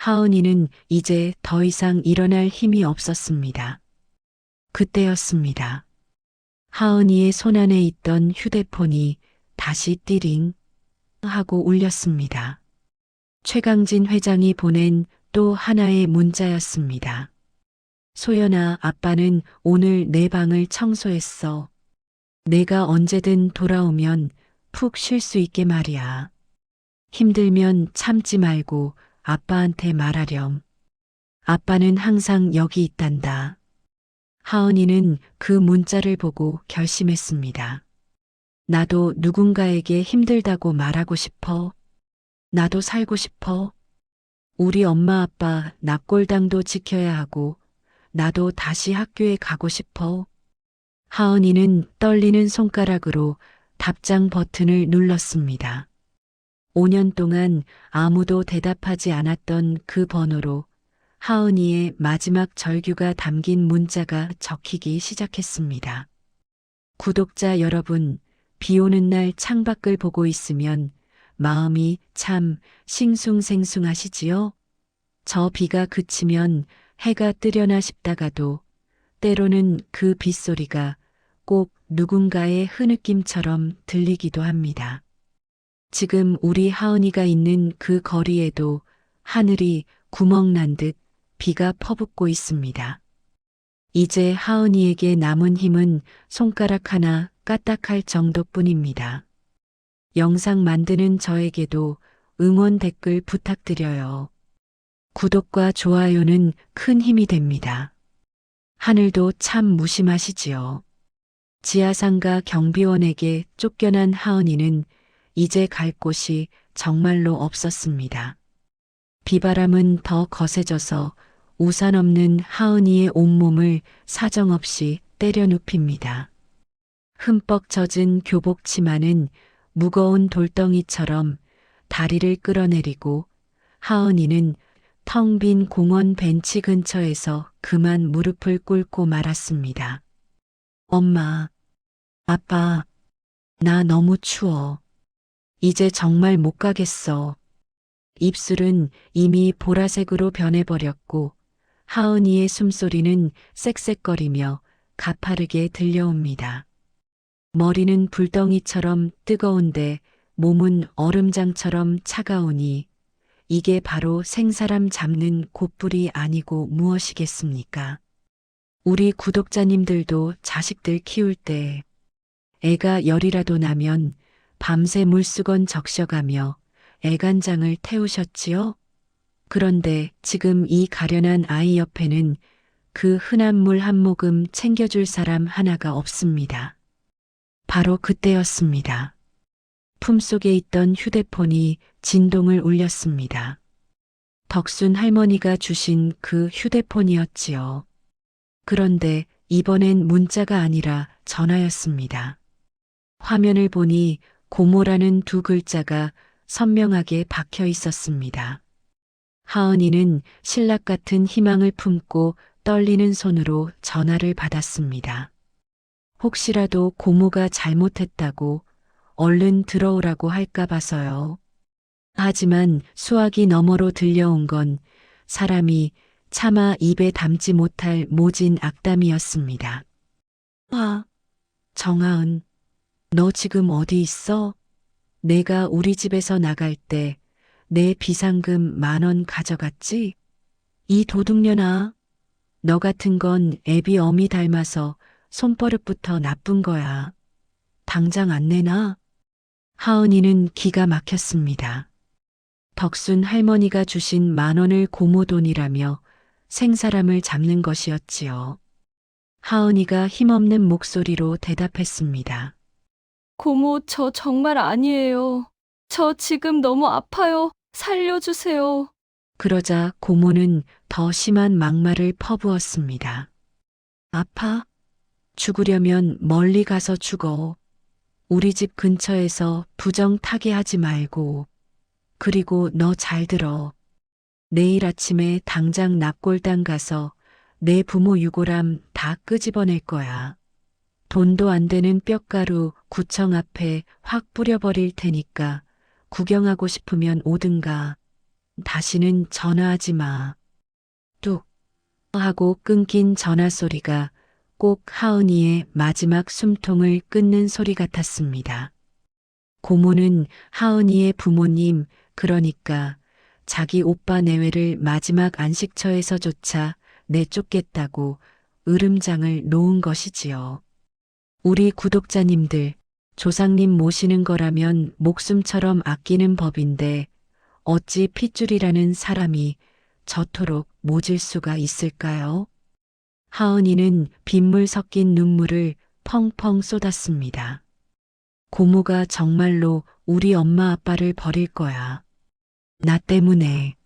하은이는 이제 더 이상 일어날 힘이 없었습니다. 그때였습니다. 하은이의 손안에 있던 휴대폰이 다시 띠링 하고 울렸습니다. 최강진 회장이 보낸 또 하나의 문자였습니다. 소연아, 아빠는 오늘 내 방을 청소했어. 내가 언제든 돌아오면 푹 쉴 수 있게 말이야. 힘들면 참지 말고 아빠한테 말하렴. 아빠는 항상 여기 있단다. 하은이는 그 문자를 보고 결심했습니다. 나도 누군가에게 힘들다고 말하고 싶어. 나도 살고 싶어. 우리 엄마 아빠 납골당도 지켜야 하고 나도 다시 학교에 가고 싶어. 하은이는 떨리는 손가락으로 답장 버튼을 눌렀습니다. 5년 동안 아무도 대답하지 않았던 그 번호로 하은이의 마지막 절규가 담긴 문자가 적히기 시작했습니다. 구독자 여러분, 비 오는 날 창밖을 보고 있으면 마음이 참 싱숭생숭하시지요? 저 비가 그치면 해가 뜨려나 싶다가도 때로는 그 빗소리가 꼭 누군가의 흐느낌처럼 들리기도 합니다. 지금 우리 하은이가 있는 그 거리에도 하늘이 구멍난 듯 비가 퍼붓고 있습니다. 이제 하은이에게 남은 힘은 손가락 하나 까딱할 정도뿐입니다. 영상 만드는 저에게도 응원 댓글 부탁드려요. 구독과 좋아요는 큰 힘이 됩니다. 하늘도 참 무심하시지요. 지하상가 경비원에게 쫓겨난 하은이는 이제 갈 곳이 정말로 없었습니다. 비바람은 더 거세져서 우산 없는 하은이의 온몸을 사정없이 때려 눕힙니다. 흠뻑 젖은 교복 치마는 무거운 돌덩이처럼 다리를 끌어내리고 하은이는 텅 빈 공원 벤치 근처에서 그만 무릎을 꿇고 말았습니다. 엄마, 아빠, 나 너무 추워. 이제 정말 못 가겠어. 입술은 이미 보라색으로 변해버렸고 하은이의 숨소리는 쌕쌕거리며 가파르게 들려옵니다. 머리는 불덩이처럼 뜨거운데 몸은 얼음장처럼 차가우니 이게 바로 생사람 잡는 곧불이 아니고 무엇이겠습니까? 우리 구독자님들도 자식들 키울 때 애가 열이라도 나면 밤새 물수건 적셔가며 애간장을 태우셨지요? 그런데 지금 이 가련한 아이 옆에는 그 흔한 물 한 모금 챙겨줄 사람 하나가 없습니다. 바로 그때였습니다. 품속에 있던 휴대폰이 진동을 울렸습니다. 덕순 할머니가 주신 그 휴대폰이었지요. 그런데 이번엔 문자가 아니라 전화였습니다. 화면을 보니 고모라는 두 글자가 선명하게 박혀 있었습니다. 하은이는 신락 같은 희망을 품고 떨리는 손으로 전화를 받았습니다. 혹시라도 고모가 잘못했다고 얼른 들어오라고 할까 봐서요. 하지만 수화기 너머로 들려온 건 사람이 차마 입에 담지 못할 모진 악담이었습니다. 정하은, 너 지금 어디 있어? 내가 우리 집에서 나갈 때 내 비상금 10,000원 가져갔지? 이 도둑년아, 너 같은 건 애비 어미 닮아서 손버릇부터 나쁜 거야. 당장 안 내놔? 하은이는 기가 막혔습니다. 덕순 할머니가 주신 10,000원을 고모 돈이라며 생사람을 잡는 것이었지요. 하은이가 힘없는 목소리로 대답했습니다. 고모, 저 정말 아니에요. 저 지금 너무 아파요. 살려주세요. 그러자 고모는 더 심한 막말을 퍼부었습니다. 아파? 죽으려면 멀리 가서 죽어. 우리 집 근처에서 부정 타게 하지 말고. 그리고 너 잘 들어. 내일 아침에 당장 납골당 가서 내 부모 유골함 다 끄집어낼 거야. 돈도 안 되는 뼈가루 구청 앞에 확 뿌려버릴 테니까 구경하고 싶으면 오든가. 다시는 전화하지 마. 뚝 하고 끊긴 전화 소리가 꼭 하은이의 마지막 숨통을 끊는 소리 같았습니다. 고모는 하은이의 부모님, 그러니까 자기 오빠 내외를 마지막 안식처에서조차 내쫓겠다고 으름장을 놓은 것이지요. 우리 구독자님들, 조상님 모시는 거라면 목숨처럼 아끼는 법인데 어찌 핏줄이라는 사람이 저토록 모질 수가 있을까요? 하은이는 빗물 섞인 눈물을 펑펑 쏟았습니다. 고모가 정말로 우리 엄마 아빠를 버릴 거야. 나 때문에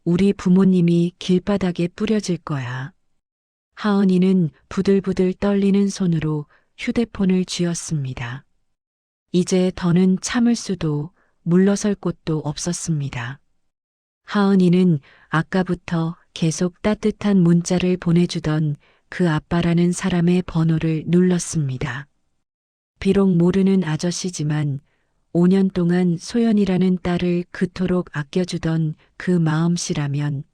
우리 부모님이 길바닥에 뿌려질 거야. 하은이는 부들부들 떨리는 손으로 휴대폰을 쥐었습니다. 이제 더는 참을 수도 물러설 곳도 없었습니다. 하은이는 아까부터 계속 따뜻한 문자를 보내주던 그 아빠라는 사람의 번호를 눌렀습니다. 비록 모르는 아저씨지만 5년 동안 소연이라는 딸을 그토록 아껴주던 그 마음씨라면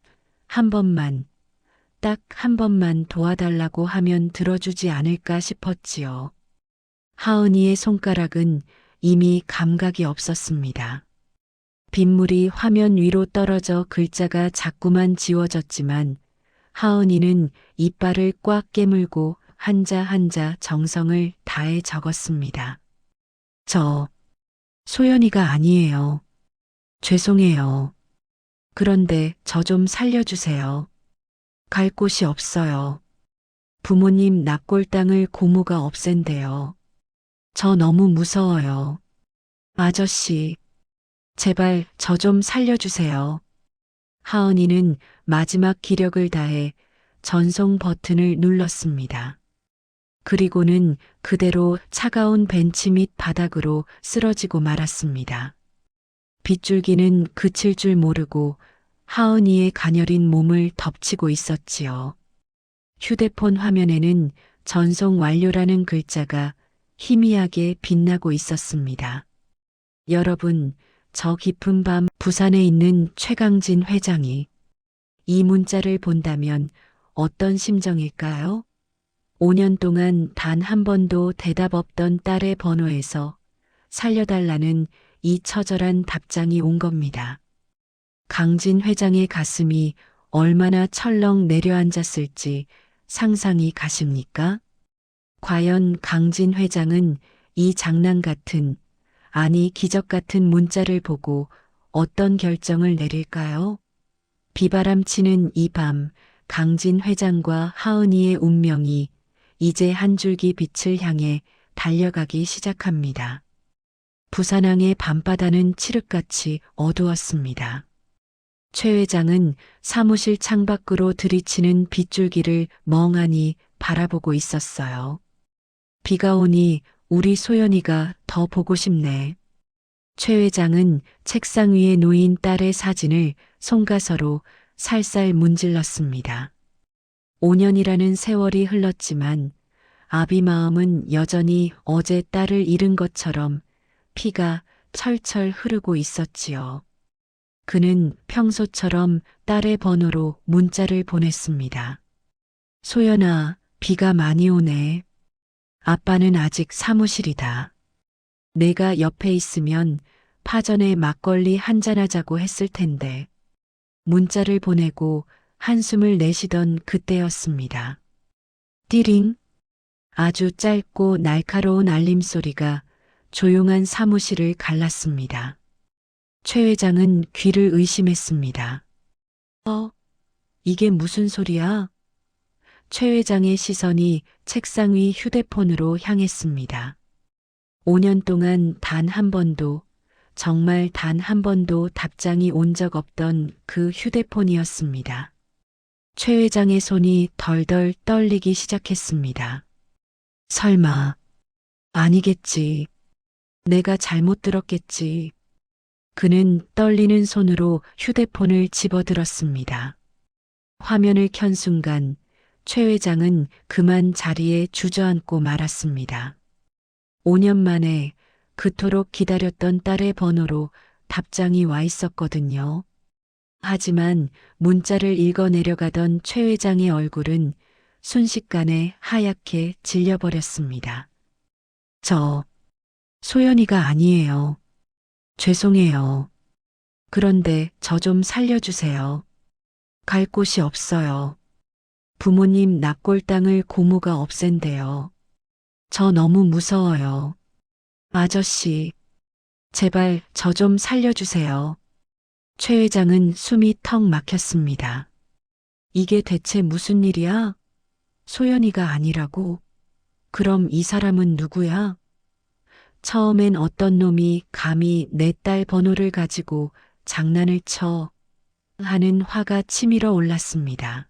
한 번만, 딱 한 번만 도와달라고 하면 들어주지 않을까 싶었지요. 하은이의 손가락은 이미 감각이 없었습니다. 빗물이 화면 위로 떨어져 글자가 자꾸만 지워졌지만 하은이는 이빨을 꽉 깨물고 한자 한자 정성을 다해 적었습니다. 저 소연이가 아니에요. 죄송해요. 그런데 저 좀 살려주세요. 갈 곳이 없어요. 부모님 납골당을 고모가 없앤대요. 저 너무 무서워요. 아저씨, 제발 저 좀 살려주세요. 하은이는 마지막 기력을 다해 전송 버튼을 눌렀습니다. 그리고는 그대로 차가운 벤치 밑 바닥으로 쓰러지고 말았습니다. 빗줄기는 그칠 줄 모르고 하은이의 가녀린 몸을 덮치고 있었지요. 휴대폰 화면에는 전송 완료라는 글자가 희미하게 빛나고 있었습니다. 여러분, 저 깊은 밤 부산에 있는 최강진 회장이 이 문자를 본다면 어떤 심정일까요? 5년 동안 단 한 번도 대답 없던 딸의 번호에서 살려달라는 이 처절한 답장이 온 겁니다. 강진 회장의 가슴이 얼마나 철렁 내려앉았을지 상상이 가십니까? 과연 강진 회장은 이 장난 같은, 아니 기적 같은 문자를 보고 어떤 결정을 내릴까요? 비바람치는 이 밤, 강진 회장과 하은이의 운명이 이제 한 줄기 빛을 향해 달려가기 시작합니다. 부산항의 밤바다는 칠흑같이 어두웠습니다. 최 회장은 사무실 창밖으로 들이치는 빗줄기를 멍하니 바라보고 있었어요. 비가 오니 우리 소연이가 더 보고 싶네. 최 회장은 책상 위에 놓인 딸의 사진을 손가서로 살살 문질렀습니다. 5년이라는 세월이 흘렀지만 아비 마음은 여전히 어제 딸을 잃은 것처럼 피가 철철 흐르고 있었지요. 그는 평소처럼 딸의 번호로 문자를 보냈습니다. 소연아, 비가 많이 오네. 아빠는 아직 사무실이다. 내가 옆에 있으면 파전에 막걸리 한잔하자고 했을 텐데. 문자를 보내고 한숨을 내쉬던 그때였습니다. 띠링. 아주 짧고 날카로운 알림 소리가 조용한 사무실을 갈랐습니다. 최 회장은 귀를 의심했습니다. 이게 무슨 소리야? 최 회장의 시선이 책상 위 휴대폰으로 향했습니다. 5년 동안 단 한 번도, 정말 단 한 번도 답장이 온 적 없던 그 휴대폰이었습니다. 최 회장의 손이 덜덜 떨리기 시작했습니다. 설마, 아니겠지. 내가 잘못 들었겠지. 그는 떨리는 손으로 휴대폰을 집어들었습니다. 화면을 켠 순간 최 회장은 그만 자리에 주저앉고 말았습니다. 5년 만에 그토록 기다렸던 딸의 번호로 답장이 와 있었거든요. 하지만 문자를 읽어 내려가던 최 회장의 얼굴은 순식간에 하얗게 질려버렸습니다. 저, 소연이가 아니에요. 죄송해요. 그런데 저 좀 살려주세요. 갈 곳이 없어요. 부모님 납골 땅을 고모가 없앤대요. 저 너무 무서워요. 아저씨, 제발 저 좀 살려주세요. 최 회장은 숨이 턱 막혔습니다. 이게 대체 무슨 일이야? 소연이가 아니라고? 그럼 이 사람은 누구야? 처음엔 어떤 놈이 감히 내 딸 번호를 가지고 장난을 쳐 하는 화가 치밀어 올랐습니다.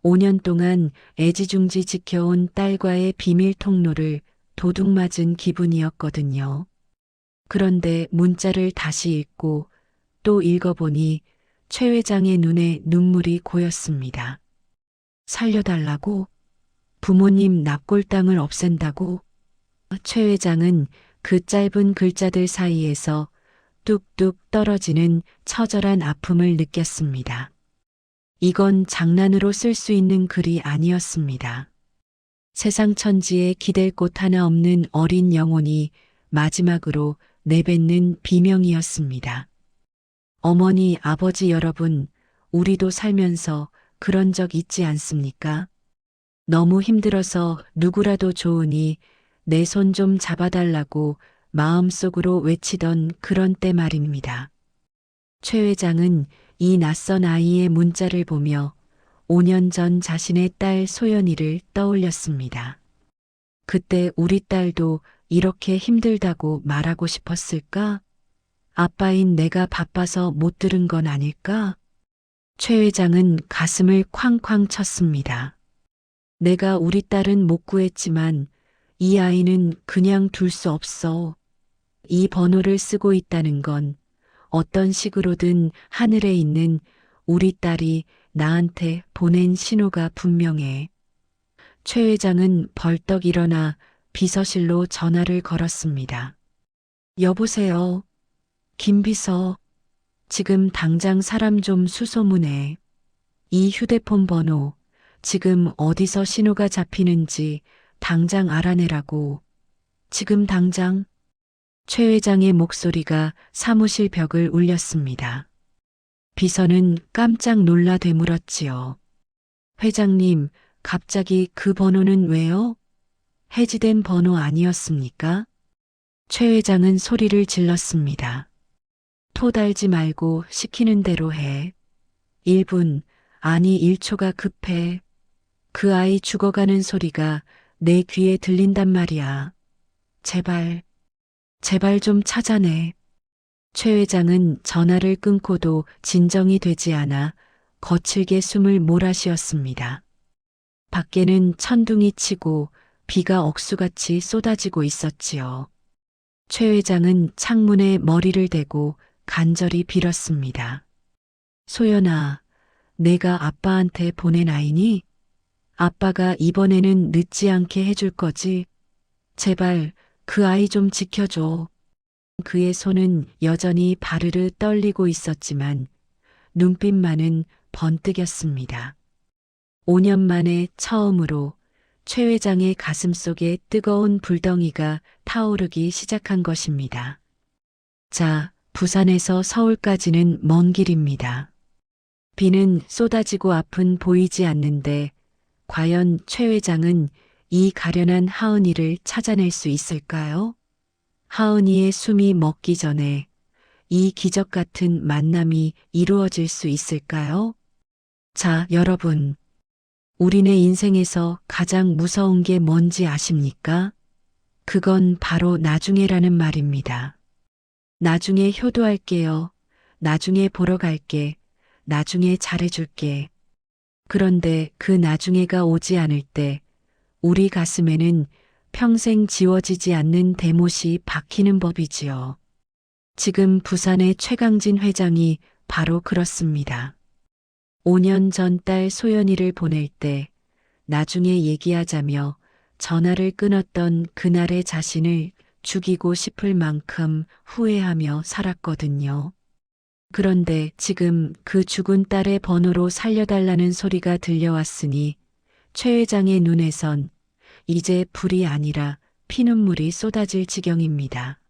5년 동안 애지중지 지켜온 딸과의 비밀 통로를 도둑맞은 기분이었거든요. 그런데 문자를 다시 읽고 또 읽어보니 최 회장의 눈에 눈물이 고였습니다. 살려달라고? 부모님 납골 땅을 없앤다고? 최 회장은 그 짧은 글자들 사이에서 뚝뚝 떨어지는 처절한 아픔을 느꼈습니다. 이건 장난으로 쓸 수 있는 글이 아니었습니다. 세상 천지에 기댈 곳 하나 없는 어린 영혼이 마지막으로 내뱉는 비명이었습니다. 어머니, 아버지 여러분, 우리도 살면서 그런 적 있지 않습니까? 너무 힘들어서 누구라도 좋으니 내 손 좀 잡아달라고 마음속으로 외치던 그런 때 말입니다. 최 회장은 이 낯선 아이의 문자를 보며 5년 전 자신의 딸 소연이를 떠올렸습니다. 그때 우리 딸도 이렇게 힘들다고 말하고 싶었을까? 아빠인 내가 바빠서 못 들은 건 아닐까? 최 회장은 가슴을 쾅쾅 쳤습니다. 내가 우리 딸은 못 구했지만 이 아이는 그냥 둘 수 없어. 이 번호를 쓰고 있다는 건 어떤 식으로든 하늘에 있는 우리 딸이 나한테 보낸 신호가 분명해. 최 회장은 벌떡 일어나 비서실로 전화를 걸었습니다. 여보세요. 김 비서. 지금 당장 사람 좀 수소문해. 이 휴대폰 번호 지금 어디서 신호가 잡히는지 당장 알아내라고. 지금 당장. 최 회장의 목소리가 사무실 벽을 울렸습니다. 비서는 깜짝 놀라 되물었지요. 회장님, 갑자기 그 번호는 왜요? 해지된 번호 아니었습니까? 최 회장은 소리를 질렀습니다. 토 달지 말고 시키는 대로 해. 1분, 아니 1초가 급해. 그 아이 죽어가는 소리가 내 귀에 들린단 말이야. 제발, 제발 좀 찾아내. 최 회장은 전화를 끊고도 진정이 되지 않아 거칠게 숨을 몰아쉬었습니다. 밖에는 천둥이 치고 비가 억수같이 쏟아지고 있었지요. 최 회장은 창문에 머리를 대고 간절히 빌었습니다. 소연아, 내가 아빠한테 보낸 아이니? 아빠가 이번에는 늦지 않게 해줄 거지? 제발 그 아이 좀 지켜줘. 그의 손은 여전히 바르르 떨리고 있었지만 눈빛만은 번뜩였습니다. 5년 만에 처음으로 최 회장의 가슴속에 뜨거운 불덩이가 타오르기 시작한 것입니다. 자, 부산에서 서울까지는 먼 길입니다. 비는 쏟아지고 앞은 보이지 않는데 과연 최 회장은 이 가련한 하은이를 찾아낼 수 있을까요? 하은이의 숨이 멎기 전에 이 기적 같은 만남이 이루어질 수 있을까요? 자, 여러분. 우리네 인생에서 가장 무서운 게 뭔지 아십니까? 그건 바로 나중에라는 말입니다. 나중에 효도할게요. 나중에 보러 갈게. 나중에 잘해줄게. 그런데 그 나중에가 오지 않을 때 우리 가슴에는 평생 지워지지 않는 대못이 박히는 법이지요. 지금 부산의 최강진 회장이 바로 그렇습니다. 5년 전 딸 소연이를 보낼 때 나중에 얘기하자며 전화를 끊었던 그날의 자신을 죽이고 싶을 만큼 후회하며 살았거든요. 그런데 지금 그 죽은 딸의 번호로 살려달라는 소리가 들려왔으니 최 회장의 눈에선 이제 불이 아니라 피눈물이 쏟아질 지경입니다.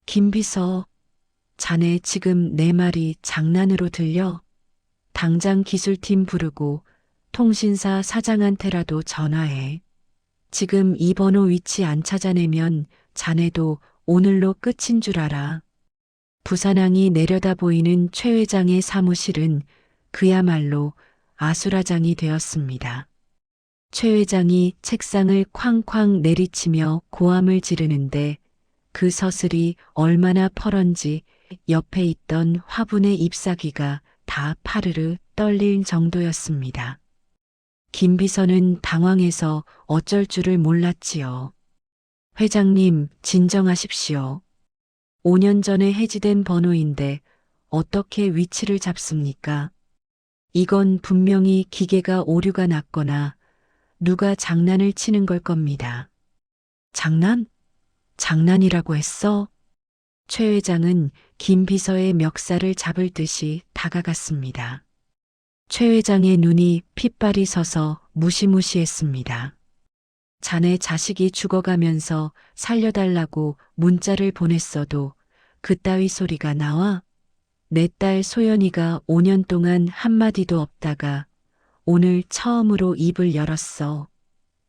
김 비서, 자네 지금 내 말이 장난으로 들려? 당장 기술팀 부르고 통신사 사장한테라도 전화해. 지금 이 번호 위치 안 찾아내면 자네도 오늘로 끝인 줄 알아. 부산항이 내려다 보이는 최 회장의 사무실은 그야말로 아수라장이 되었습니다. 최 회장이 책상을 쾅쾅 내리치며 고함을 지르는데 그 서슬이 얼마나 펄은지 옆에 있던 화분의 잎사귀가 다 파르르 떨릴 정도였습니다. 김 비서는 당황해서 어쩔 줄을 몰랐지요. 회장님, 진정하십시오. 5년 전에 해지된 번호인데 어떻게 위치를 잡습니까? 이건 분명히 기계가 오류가 났거나 누가 장난을 치는 걸 겁니다. 장난? 장난이라고 했어? 최 회장은 김 비서의 멱살을 잡을 듯이 다가갔습니다. 최 회장의 눈이 핏발이 서서 무시무시했습니다. 자네 자식이 죽어가면서 살려달라고 문자를 보냈어도 그따위 소리가 나와? 내 딸 소연이가 5년 동안 한마디도 없다가 오늘 처음으로 입을 열었어.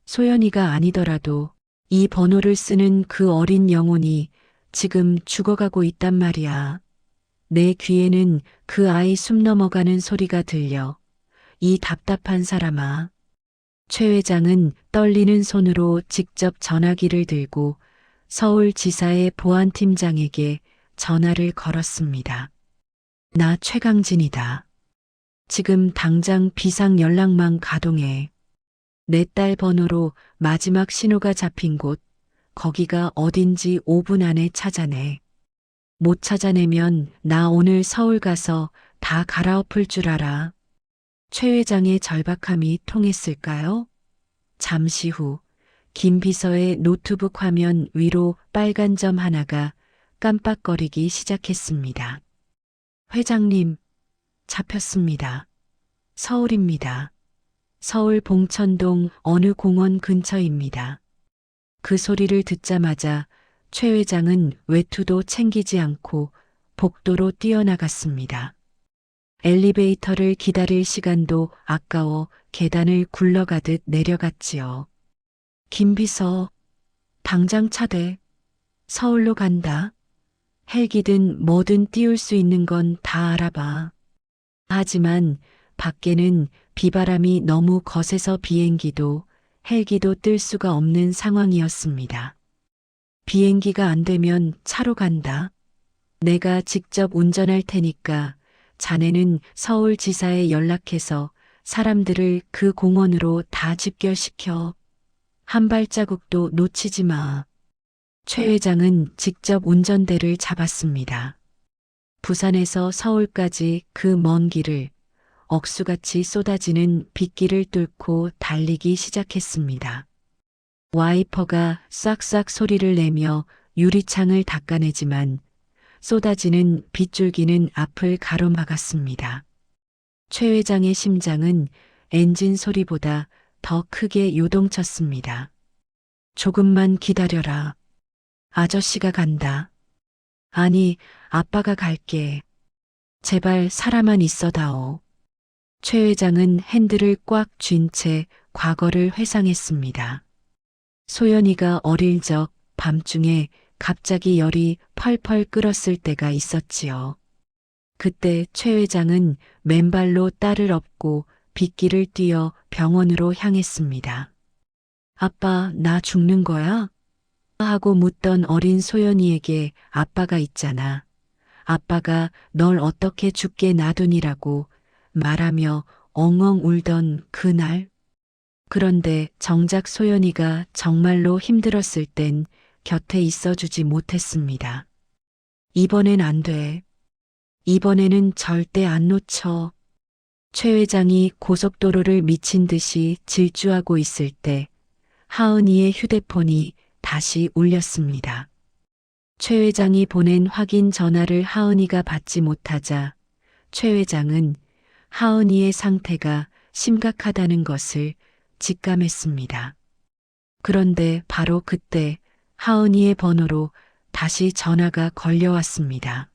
소연이가 아니더라도 이 번호를 쓰는 그 어린 영혼이 지금 죽어가고 있단 말이야. 내 귀에는 그 아이 숨 넘어가는 소리가 들려. 이 답답한 사람아. 최 회장은 떨리는 손으로 직접 전화기를 들고 서울지사의 보안팀장에게 전화를 걸었습니다. 나 최강진이다. 지금 당장 비상 연락망 가동해. 내 딸 번호로 마지막 신호가 잡힌 곳, 거기가 어딘지 5분 안에 찾아내. 못 찾아내면 나 오늘 서울 가서 다 갈아엎을 줄 알아. 최 회장의 절박함이 통했을까요? 잠시 후 김 비서의 노트북 화면 위로 빨간 점 하나가 깜빡거리기 시작했습니다. 회장님, 잡혔습니다. 서울입니다. 서울 봉천동 어느 공원 근처입니다. 그 소리를 듣자마자 최 회장은 외투도 챙기지 않고 복도로 뛰어나갔습니다. 엘리베이터를 기다릴 시간도 아까워 계단을 굴러가듯 내려갔지요. 김 비서, 당장 차대. 서울로 간다. 헬기든 뭐든 띄울 수 있는 건 다 알아봐. 하지만 밖에는 비바람이 너무 거세서 비행기도 헬기도 뜰 수가 없는 상황이었습니다. 비행기가 안 되면 차로 간다. 내가 직접 운전할 테니까 자네는 서울지사에 연락해서 사람들을 그 공원으로 다 집결시켜. 한 발자국도 놓치지 마. 최 회장은 직접 운전대를 잡았습니다. 부산에서 서울까지 그 먼 길을 억수같이 쏟아지는 빗길을 뚫고 달리기 시작했습니다. 와이퍼가 싹싹 소리를 내며 유리창을 닦아내지만 쏟아지는 빗줄기는 앞을 가로막았습니다. 최 회장의 심장은 엔진 소리보다 더 크게 요동쳤습니다. 조금만 기다려라. 아저씨가 간다. 아니, 아빠가 갈게. 제발 살아만 있어다오. 최 회장은 핸들을 꽉 쥔 채 과거를 회상했습니다. 소연이가 어릴 적 밤중에 갑자기 열이 펄펄 끓었을 때가 있었지요. 그때 최 회장은 맨발로 딸을 업고 빗길을 뛰어 병원으로 향했습니다. 아빠, 나 죽는 거야? 하고 묻던 어린 소연이에게 아빠가 있잖아. 아빠가 널 어떻게 죽게 놔두니라고 말하며 엉엉 울던 그날. 그런데 정작 소연이가 정말로 힘들었을 땐 곁에 있어주지 못했습니다. 이번엔 안 돼. 이번에는 절대 안 놓쳐. 최 회장이 고속도로를 미친 듯이 질주하고 있을 때 하은이의 휴대폰이 다시 울렸습니다. 최 회장이 보낸 확인 전화를 하은이가 받지 못하자 최 회장은 하은이의 상태가 심각하다는 것을 직감했습니다. 그런데 바로 그때 하은이의 번호로 다시 전화가 걸려왔습니다.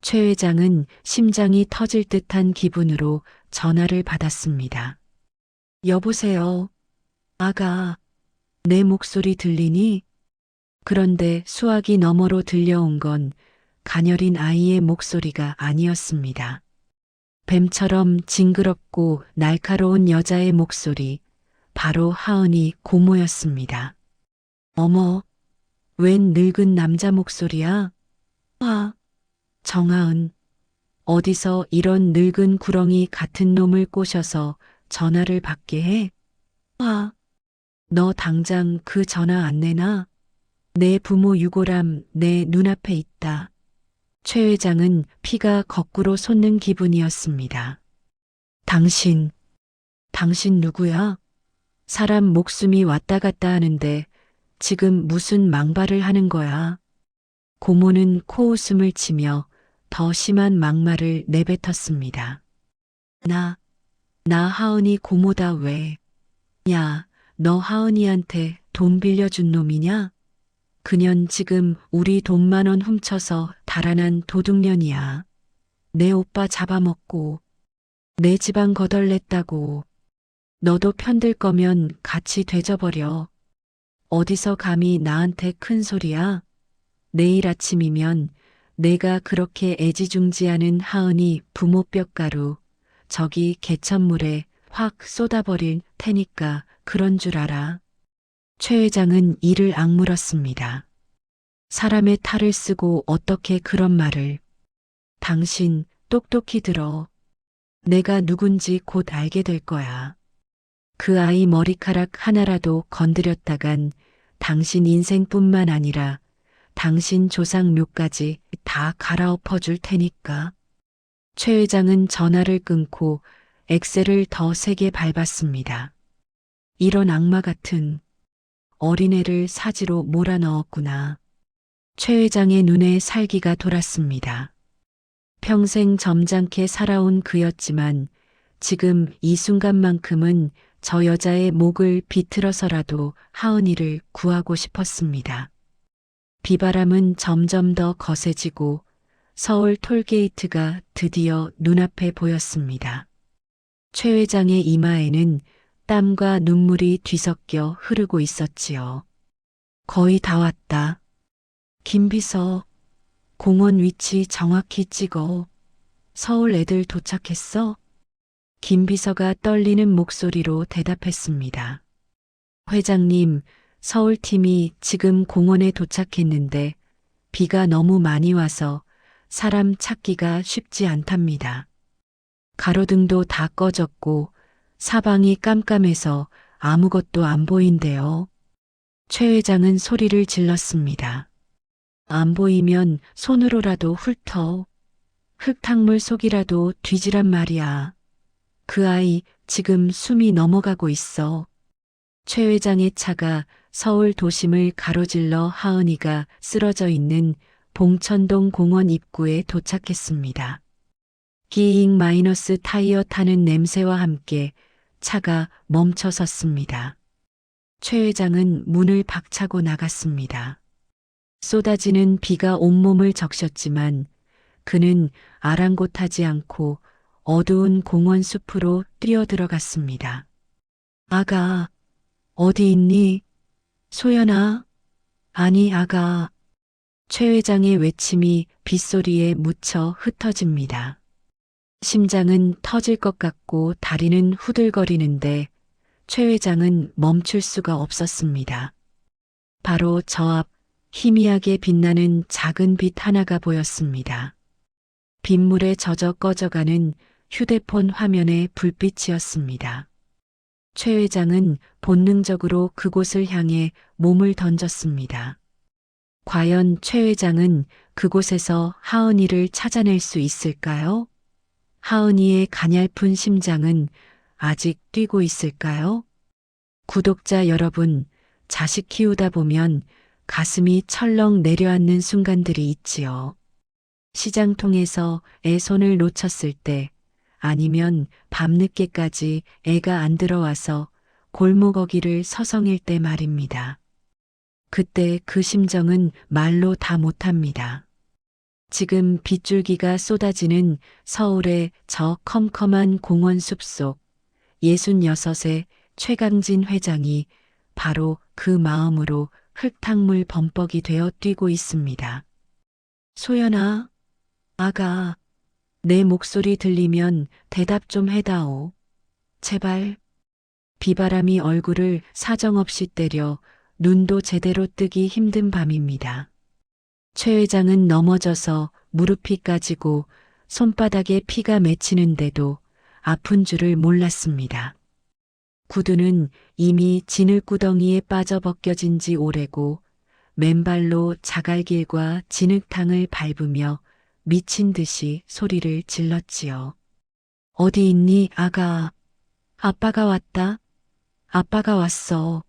최 회장은 심장이 터질 듯한 기분으로 전화를 받았습니다. 여보세요. 아가, 내 목소리 들리니? 그런데 수화기 너머로 들려온 건 가녀린 아이의 목소리가 아니었습니다. 뱀처럼 징그럽고 날카로운 여자의 목소리, 바로 하은이 고모였습니다. 어머, 웬 늙은 남자 목소리야? 아, 정하은, 어디서 이런 늙은 구렁이 같은 놈을 꼬셔서 전화를 받게 해? 아, 너 당장 그 전화 안 내놔? 내 부모 유골함 내 눈앞에 있다. 최 회장은 피가 거꾸로 솟는 기분이었습니다. 당신 누구야? 사람 목숨이 왔다 갔다 하는데 지금 무슨 망발을 하는 거야? 고모는 코웃음을 치며 더 심한 막말을 내뱉었습니다. 나 하은이 고모다 왜? 야, 너 하은이한테 돈 빌려준 놈이냐? 그년 지금 우리 돈 10,000원 훔쳐서 달아난 도둑년이야. 내 오빠 잡아먹고 내 집안 거덜냈다고. 너도 편들 거면 같이 되져버려. 어디서 감히 나한테 큰 소리야? 내일 아침이면 내가 그렇게 애지중지하는 하은이 부모 뼈가루 저기 개천물에 확 쏟아버릴 테니까 그런 줄 알아. 최 회장은 이를 악물었습니다. 사람의 탈을 쓰고 어떻게 그런 말을. 당신 똑똑히 들어. 내가 누군지 곧 알게 될 거야. 그 아이 머리카락 하나라도 건드렸다간 당신 인생뿐만 아니라 당신 조상 묘까지 다 갈아엎어 줄 테니까. 최 회장은 전화를 끊고 엑셀을 더 세게 밟았습니다. 이런 악마 같은 어린애를 사지로 몰아넣었구나. 최 회장의 눈에 살기가 돌았습니다. 평생 점잖게 살아온 그였지만 지금 이 순간만큼은 저 여자의 목을 비틀어서라도 하은이를 구하고 싶었습니다. 비바람은 점점 더 거세지고 서울 톨게이트가 드디어 눈앞에 보였습니다. 최 회장의 이마에는 땀과 눈물이 뒤섞여 흐르고 있었지요. 거의 다 왔다. 김비서, 공원 위치 정확히 찍어. 서울 애들 도착했어? 김비서가 떨리는 목소리로 대답했습니다. 회장님, 서울팀이 지금 공원에 도착했는데 비가 너무 많이 와서 사람 찾기가 쉽지 않답니다. 가로등도 다 꺼졌고 사방이 깜깜해서 아무것도 안 보인대요. 최 회장은 소리를 질렀습니다. 안 보이면 손으로라도 훑어. 흙탕물 속이라도 뒤지란 말이야. 그 아이 지금 숨이 넘어가고 있어. 최 회장의 차가 서울 도심을 가로질러 하은이가 쓰러져 있는 봉천동 공원 입구에 도착했습니다. 기잉 마이너스 타이어 타는 냄새와 함께 차가 멈춰 섰습니다. 최 회장은 문을 박차고 나갔습니다. 쏟아지는 비가 온몸을 적셨지만 그는 아랑곳하지 않고 어두운 공원 숲으로 뛰어들어갔습니다. 아가, 어디 있니? 소연아? 아니, 아가. 최 회장의 외침이 빗소리에 묻혀 흩어집니다. 심장은 터질 것 같고 다리는 후들거리는데 최 회장은 멈출 수가 없었습니다. 바로 저 앞 희미하게 빛나는 작은 빛 하나가 보였습니다. 빗물에 젖어 꺼져가는 휴대폰 화면의 불빛이었습니다. 최 회장은 본능적으로 그곳을 향해 몸을 던졌습니다. 과연 최 회장은 그곳에서 하은이를 찾아낼 수 있을까요? 하은이의 가냘픈 심장은 아직 뛰고 있을까요? 구독자 여러분, 자식 키우다 보면 가슴이 철렁 내려앉는 순간들이 있지요. 시장통에서 애 손을 놓쳤을 때, 아니면 밤늦게까지 애가 안 들어와서 골목 어귀를 서성일 때 말입니다. 그때 그 심정은 말로 다 못합니다. 지금 빗줄기가 쏟아지는 서울의 저 컴컴한 공원 숲속 66의 최강진 회장이 바로 그 마음으로 흙탕물 범벅이 되어 뛰고 있습니다. 소연아, 아가, 내 목소리 들리면 대답 좀 해다오. 제발. 비바람이 얼굴을 사정없이 때려 눈도 제대로 뜨기 힘든 밤입니다. 최 회장은 넘어져서 무릎이 까지고 손바닥에 피가 맺히는데도 아픈 줄을 몰랐습니다. 구두는 이미 진흙구덩이에 빠져 벗겨진 지 오래고 맨발로 자갈길과 진흙탕을 밟으며 미친 듯이 소리를 질렀지요. 어디 있니, 아가? 아빠가 왔다. 아빠가 왔어.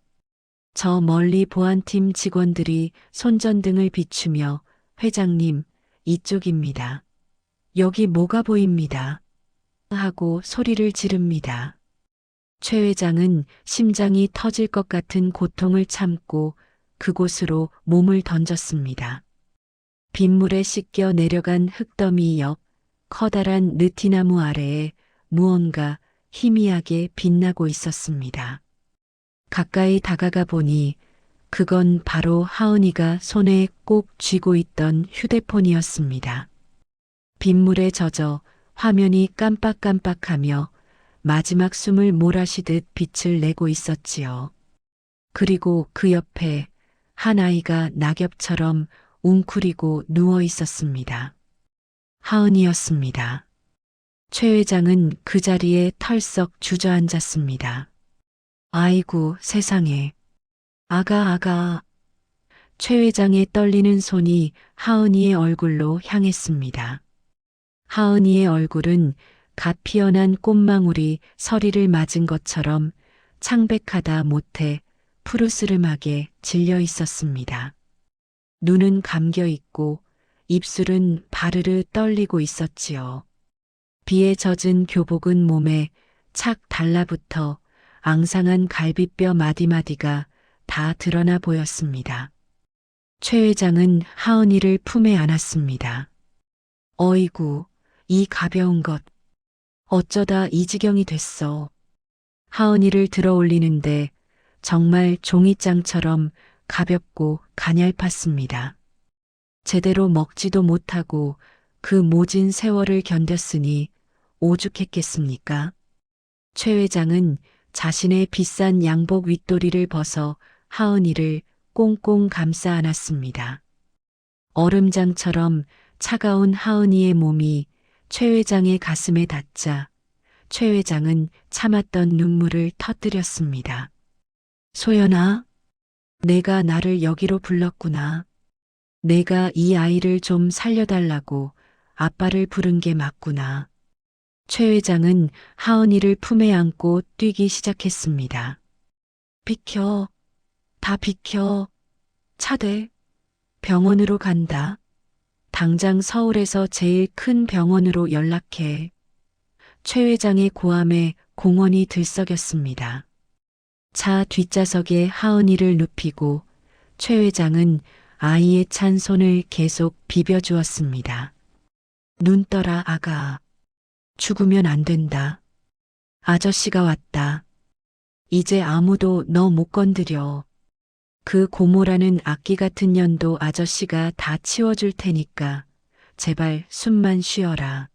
저 멀리 보안팀 직원들이 손전등을 비추며 회장님, 이쪽입니다. 여기 뭐가 보입니다. 하고 소리를 지릅니다. 최 회장은 심장이 터질 것 같은 고통을 참고 그곳으로 몸을 던졌습니다. 빗물에 씻겨 내려간 흙더미 옆 커다란 느티나무 아래에 무언가 희미하게 빛나고 있었습니다. 가까이 다가가 보니 그건 바로 하은이가 손에 꼭 쥐고 있던 휴대폰이었습니다. 빗물에 젖어 화면이 깜빡깜빡하며 마지막 숨을 몰아쉬듯 빛을 내고 있었지요. 그리고 그 옆에 한 아이가 낙엽처럼 웅크리고 누워 있었습니다. 하은이였습니다. 최 회장은 그 자리에 털썩 주저앉았습니다. 아이고 세상에. 아가. 최 회장의 떨리는 손이 하은이의 얼굴로 향했습니다. 하은이의 얼굴은 갓 피어난 꽃망울이 서리를 맞은 것처럼 창백하다 못해 푸르스름하게 질려 있었습니다. 눈은 감겨 있고 입술은 바르르 떨리고 있었지요. 비에 젖은 교복은 몸에 착 달라붙어 앙상한 갈비뼈 마디마디가 다 드러나 보였습니다. 최 회장은 하은이를 품에 안았습니다. 어이구, 이 가벼운 것. 어쩌다 이 지경이 됐어. 하은이를 들어 올리는데 정말 종이장처럼 가볍고 가냘팠습니다. 제대로 먹지도 못하고 그 모진 세월을 견뎠으니 오죽했겠습니까? 최 회장은 자신의 비싼 양복 윗도리를 벗어 하은이를 꽁꽁 감싸 안았습니다. 얼음장처럼 차가운 하은이의 몸이 최 회장의 가슴에 닿자 최 회장은 참았던 눈물을 터뜨렸습니다. 소연아, 내가 나를 여기로 불렀구나. 내가 이 아이를 좀 살려달라고 아빠를 부른 게 맞구나. 최 회장은 하은이를 품에 안고 뛰기 시작했습니다. 비켜, 다 비켜. 차대. 병원으로 간다. 당장 서울에서 제일 큰 병원으로 연락해. 최 회장의 고함에 공원이 들썩였습니다. 차 뒷좌석에 하은이를 눕히고 최 회장은 아이의 찬 손을 계속 비벼주었습니다. 눈 떠라 아가. 죽으면 안 된다. 아저씨가 왔다. 이제 아무도 너 못 건드려. 그 고모라는 악기 같은 년도 아저씨가 다 치워줄 테니까 제발 숨만 쉬어라.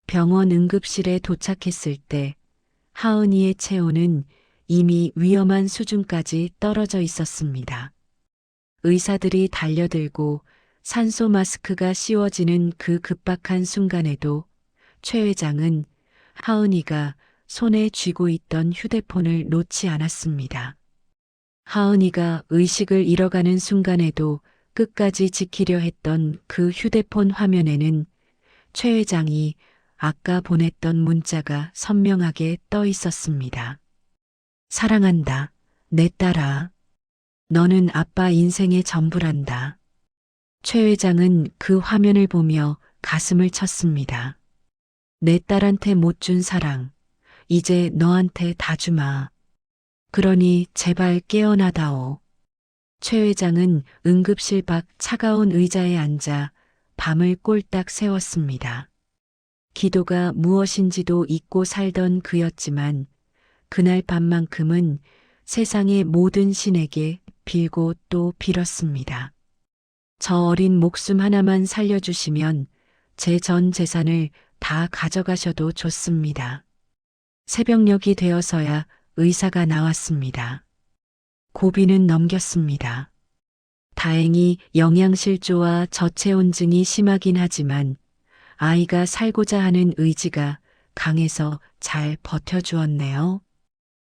병원 응급실에 도착했을 때 하은이의 체온은 이미 위험한 수준까지 떨어져 있었습니다. 의사들이 달려들고 산소 마스크가 씌워지는 그 급박한 순간에도 최 회장은 하은이가 손에 쥐고 있던 휴대폰을 놓지 않았습니다. 하은이가 의식을 잃어가는 순간에도 끝까지 지키려 했던 그 휴대폰 화면에는 최 회장이 아까 보냈던 문자가 선명하게 떠 있었습니다. 사랑한다, 내 딸아. 너는 아빠 인생의 전부란다. 최 회장은 그 화면을 보며 가슴을 쳤습니다. 내 딸한테 못 준 사랑, 이제 너한테 다 주마. 그러니 제발 깨어나다오. 최 회장은 응급실 밖 차가운 의자에 앉아 밤을 꼴딱 새웠습니다. 기도가 무엇인지도 잊고 살던 그였지만 그날 밤만큼은 세상의 모든 신에게 빌고 또 빌었습니다. 저 어린 목숨 하나만 살려주시면 제 전 재산을 다 가져가셔도 좋습니다. 새벽녘이 되어서야 의사가 나왔습니다. 고비는 넘겼습니다. 다행히 영양실조와 저체온증이 심하긴 하지만 아이가 살고자 하는 의지가 강해서 잘 버텨주었네요.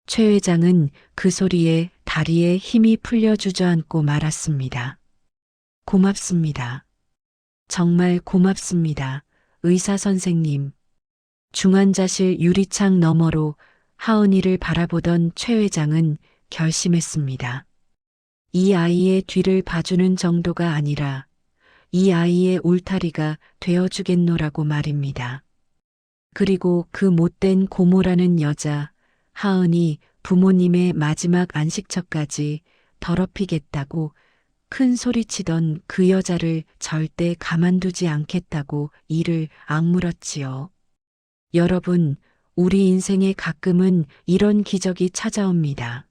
최 회장은 그 소리에 다리에 힘이 풀려 주저앉고 말았습니다. 고맙습니다. 정말 고맙습니다. 의사 선생님. 중환자실 유리창 너머로 하은이를 바라보던 최 회장은 결심했습니다. 이 아이의 뒤를 봐주는 정도가 아니라 이 아이의 울타리가 되어주겠노라고 말입니다. 그리고 그 못된 고모라는 여자, 하은이 부모님의 마지막 안식처까지 더럽히겠다고 큰 소리치던 그 여자를 절대 가만두지 않겠다고 이를 악물었지요. 여러분, 우리 인생에 가끔은 이런 기적이 찾아옵니다.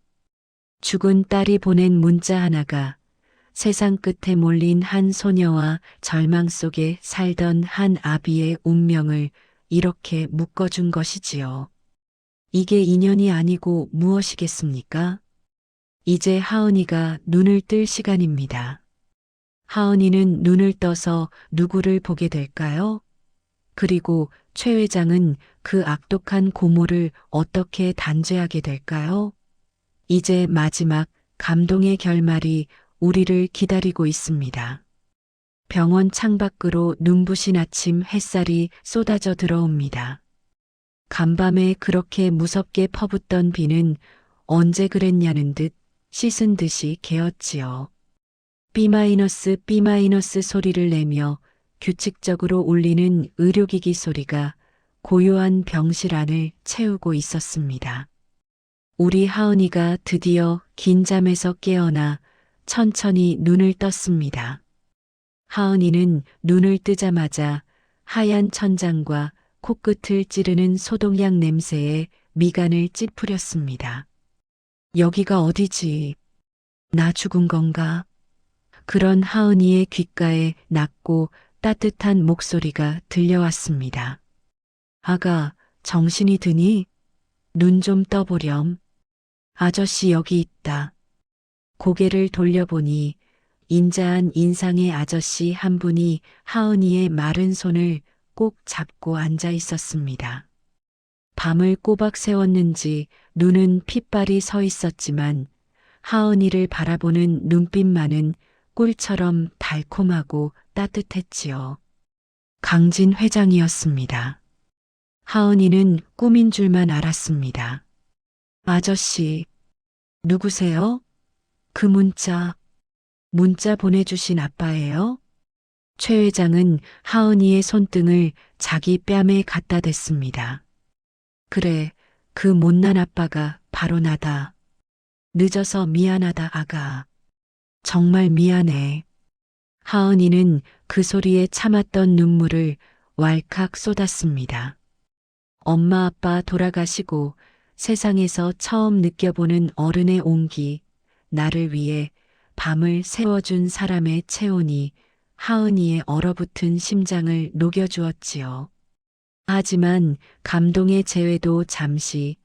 죽은 딸이 보낸 문자 하나가 세상 끝에 몰린 한 소녀와 절망 속에 살던 한 아비의 운명을 이렇게 묶어준 것이지요. 이게 인연이 아니고 무엇이겠습니까? 이제 하은이가 눈을 뜰 시간입니다. 하은이는 눈을 떠서 누구를 보게 될까요? 그리고 최 회장은 그 악독한 고모를 어떻게 단죄하게 될까요? 이제 마지막 감동의 결말이 우리를 기다리고 있습니다. 병원 창밖으로 눈부신 아침 햇살이 쏟아져 들어옵니다. 간밤에 그렇게 무섭게 퍼붓던 비는 언제 그랬냐는 듯 씻은 듯이 개었지요. B- 소리를 내며 규칙적으로 울리는 의료기기 소리가 고요한 병실 안을 채우고 있었습니다. 우리 하은이가 드디어 긴 잠에서 깨어나 천천히 눈을 떴습니다. 하은이는 눈을 뜨자마자 하얀 천장과 코끝을 찌르는 소독약 냄새에 미간을 찌푸렸습니다. 여기가 어디지? 나 죽은 건가? 그런 하은이의 귓가에 낮고 따뜻한 목소리가 들려왔습니다. 아가, 정신이 드니? 눈 좀 떠보렴. 아저씨 여기 있다. 고개를 돌려보니 인자한 인상의 아저씨 한 분이 하은이의 마른 손을 꼭 잡고 앉아 있었습니다. 밤을 꼬박 새웠는지 눈은 핏발이 서 있었지만 하은이를 바라보는 눈빛만은 꿀처럼 달콤하고 따뜻했지요. 강진 회장이었습니다. 하은이는 꿈인 줄만 알았습니다. 아저씨, 누구세요? 그 문자 보내주신 아빠예요? 최 회장은 하은이의 손등을 자기 뺨에 갖다 댔습니다. 그래, 그 못난 아빠가 바로 나다. 늦어서 미안하다, 아가. 정말 미안해. 하은이는 그 소리에 참았던 눈물을 왈칵 쏟았습니다. 엄마 아빠 돌아가시고 세상에서 처음 느껴보는 어른의 온기, 나를 위해 밤을 새워준 사람의 체온이 하은이의 얼어붙은 심장을 녹여주었지요. 하지만 감동의 재회도 잠시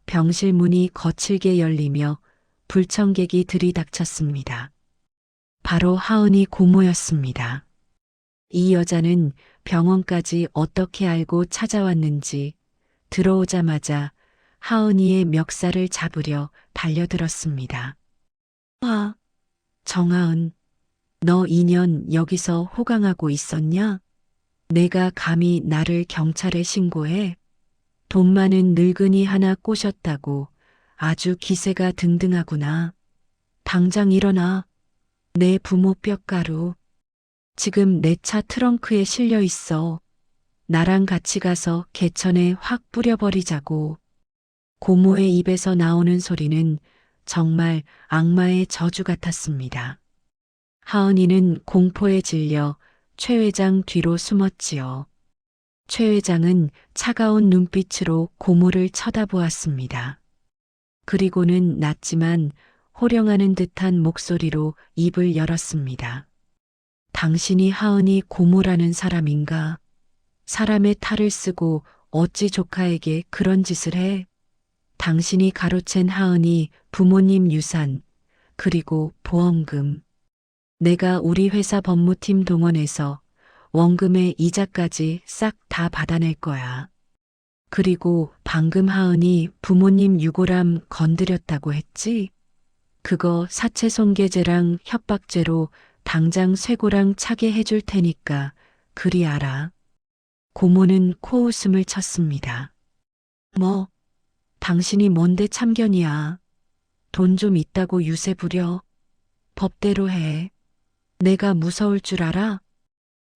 병실 문이 거칠게 열리며 불청객이 들이닥쳤습니다. 바로 하은이 고모였습니다. 이 여자는 병원까지 어떻게 알고 찾아왔는지 들어오자마자 하은이의 멱살을 잡으려 달려들었습니다. 정하은, 너 2년 여기서 호강하고 있었냐? 내가 감히 나를 경찰에 신고해? 돈 많은 늙은이 하나 꼬셨다고 아주 기세가 등등하구나. 당장 일어나. 내 부모 뼈가루. 지금 내 차 트렁크에 실려 있어. 나랑 같이 가서 개천에 확 뿌려버리자고. 고모의 입에서 나오는 소리는 정말 악마의 저주 같았습니다. 하은이는 공포에 질려 최 회장 뒤로 숨었지요. 최 회장은 차가운 눈빛으로 고모를 쳐다보았습니다. 그리고는 낮지만 호령하는 듯한 목소리로 입을 열었습니다. 당신이 하은이 고모라는 사람인가? 사람의 탈을 쓰고 어찌 조카에게 그런 짓을 해? 당신이 가로챈 하은이 부모님 유산, 그리고 보험금. 내가 우리 회사 법무팀 동원해서 원금의 이자까지 싹 다 받아낼 거야. 그리고 방금 하은이 부모님 유골함 건드렸다고 했지? 그거 사체손괴죄랑 협박죄로 당장 쇠고랑 차게 해줄 테니까 그리 알아. 고모는 코웃음을 쳤습니다. 뭐, 당신이 뭔데 참견이야. 돈 좀 있다고 유세 부려. 법대로 해. 내가 무서울 줄 알아?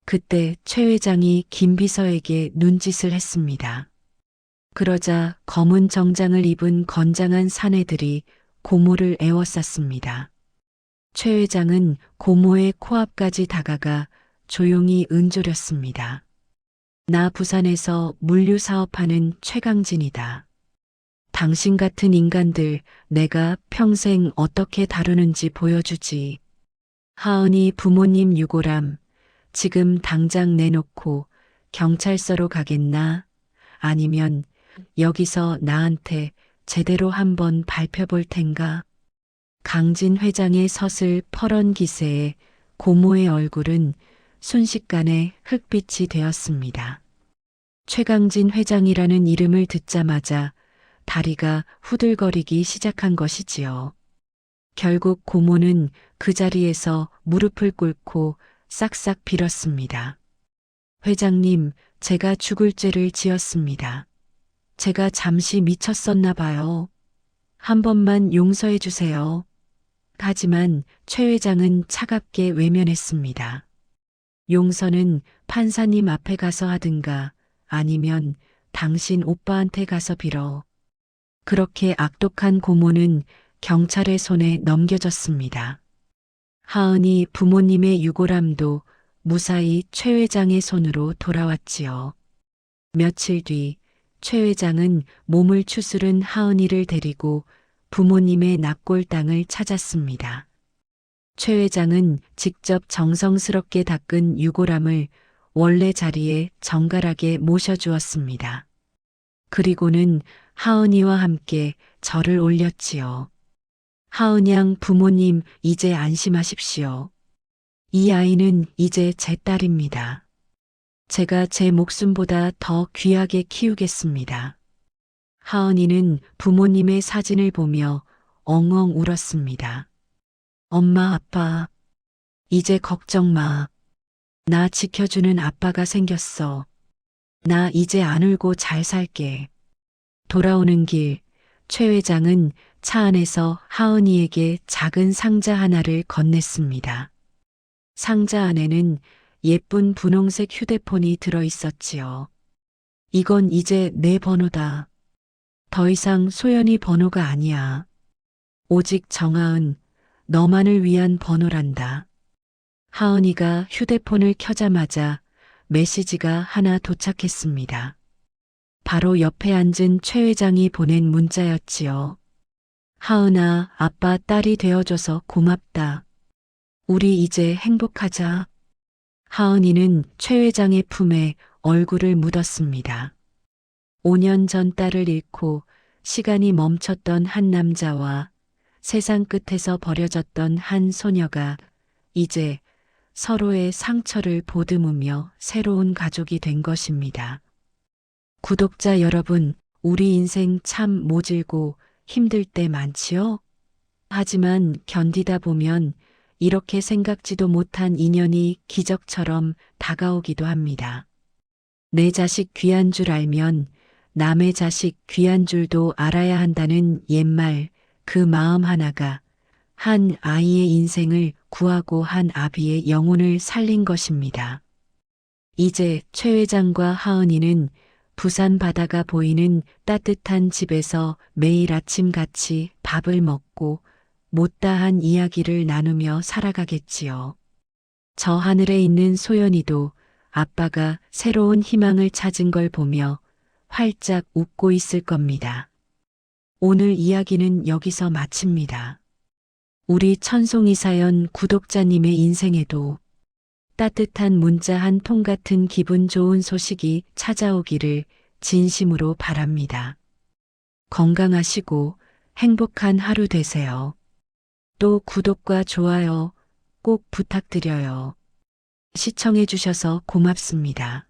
그때 최 회장이 김 비서에게 눈짓을 했습니다. 그러자 검은 정장을 입은 건장한 사내들이 고모를 에워쌌습니다. 최 회장은 고모의 코앞까지 다가가 조용히 은조렸습니다. 나 부산에서 물류 사업하는 최강진이다. 당신 같은 인간들 내가 평생 어떻게 다루는지 보여주지. 하은이 부모님 유골함 지금 당장 내놓고 경찰서로 가겠나? 아니면 여기서 나한테 제대로 한번 밟혀볼 텐가? 강진 회장의 서슬 퍼런 기세에 고모의 얼굴은 순식간에 흑빛이 되었습니다. 최강진 회장이라는 이름을 듣자마자 다리가 후들거리기 시작한 것이지요. 결국 고모는 그 자리에서 무릎을 꿇고 싹싹 빌었습니다. 회장님, 제가 죽을 죄를 지었습니다. 제가 잠시 미쳤었나 봐요. 한 번만 용서해 주세요. 하지만 최 회장은 차갑게 외면했습니다. 용서는 판사님 앞에 가서 하든가 아니면 당신 오빠한테 가서 빌어. 그렇게 악독한 고모는 경찰의 손에 넘겨졌습니다. 하은이 부모님의 유골함도 무사히 최 회장의 손으로 돌아왔지요. 며칠 뒤 최 회장은 몸을 추스른 하은이를 데리고 부모님의 납골 땅을 찾았습니다. 최 회장은 직접 정성스럽게 닦은 유골함을 원래 자리에 정갈하게 모셔주었습니다. 그리고는 하은이와 함께 절을 올렸지요. 하은양 부모님, 이제 안심하십시오. 이 아이는 이제 제 딸입니다. 제가 제 목숨보다 더 귀하게 키우겠습니다. 하은이는 부모님의 사진을 보며 엉엉 울었습니다. 엄마, 아빠, 이제 걱정 마. 나 지켜주는 아빠가 생겼어. 나 이제 안 울고 잘 살게. 돌아오는 길, 최 회장은 차 안에서 하은이에게 작은 상자 하나를 건넸습니다. 상자 안에는 예쁜 분홍색 휴대폰이 들어 있었지요. 이건 이제 내 번호다. 더 이상 소연이 번호가 아니야. 오직 정하은, 너만을 위한 번호란다. 하은이가 휴대폰을 켜자마자 메시지가 하나 도착했습니다. 바로 옆에 앉은 최 회장이 보낸 문자였지요. 하은아, 아빠 딸이 되어줘서 고맙다. 우리 이제 행복하자. 하은이는 최 회장의 품에 얼굴을 묻었습니다. 5년 전 딸을 잃고 시간이 멈췄던 한 남자와 세상 끝에서 버려졌던 한 소녀가 이제 서로의 상처를 보듬으며 새로운 가족이 된 것입니다. 구독자 여러분, 우리 인생 참 모질고 힘들 때 많지요? 하지만 견디다 보면 이렇게 생각지도 못한 인연이 기적처럼 다가오기도 합니다. 내 자식 귀한 줄 알면 남의 자식 귀한 줄도 알아야 한다는 옛말, 그 마음 하나가 한 아이의 인생을 구하고 한 아비의 영혼을 살린 것입니다. 이제 최 회장과 하은이는 부산 바다가 보이는 따뜻한 집에서 매일 아침 같이 밥을 먹고 못다한 이야기를 나누며 살아가겠지요. 저 하늘에 있는 소연이도 아빠가 새로운 희망을 찾은 걸 보며 활짝 웃고 있을 겁니다. 오늘 이야기는 여기서 마칩니다. 우리 천송이사연 구독자님의 인생에도 따뜻한 문자 한 통 같은 기분 좋은 소식이 찾아오기를 진심으로 바랍니다. 건강하시고 행복한 하루 되세요. 또 구독과 좋아요 꼭 부탁드려요. 시청해 주셔서 고맙습니다.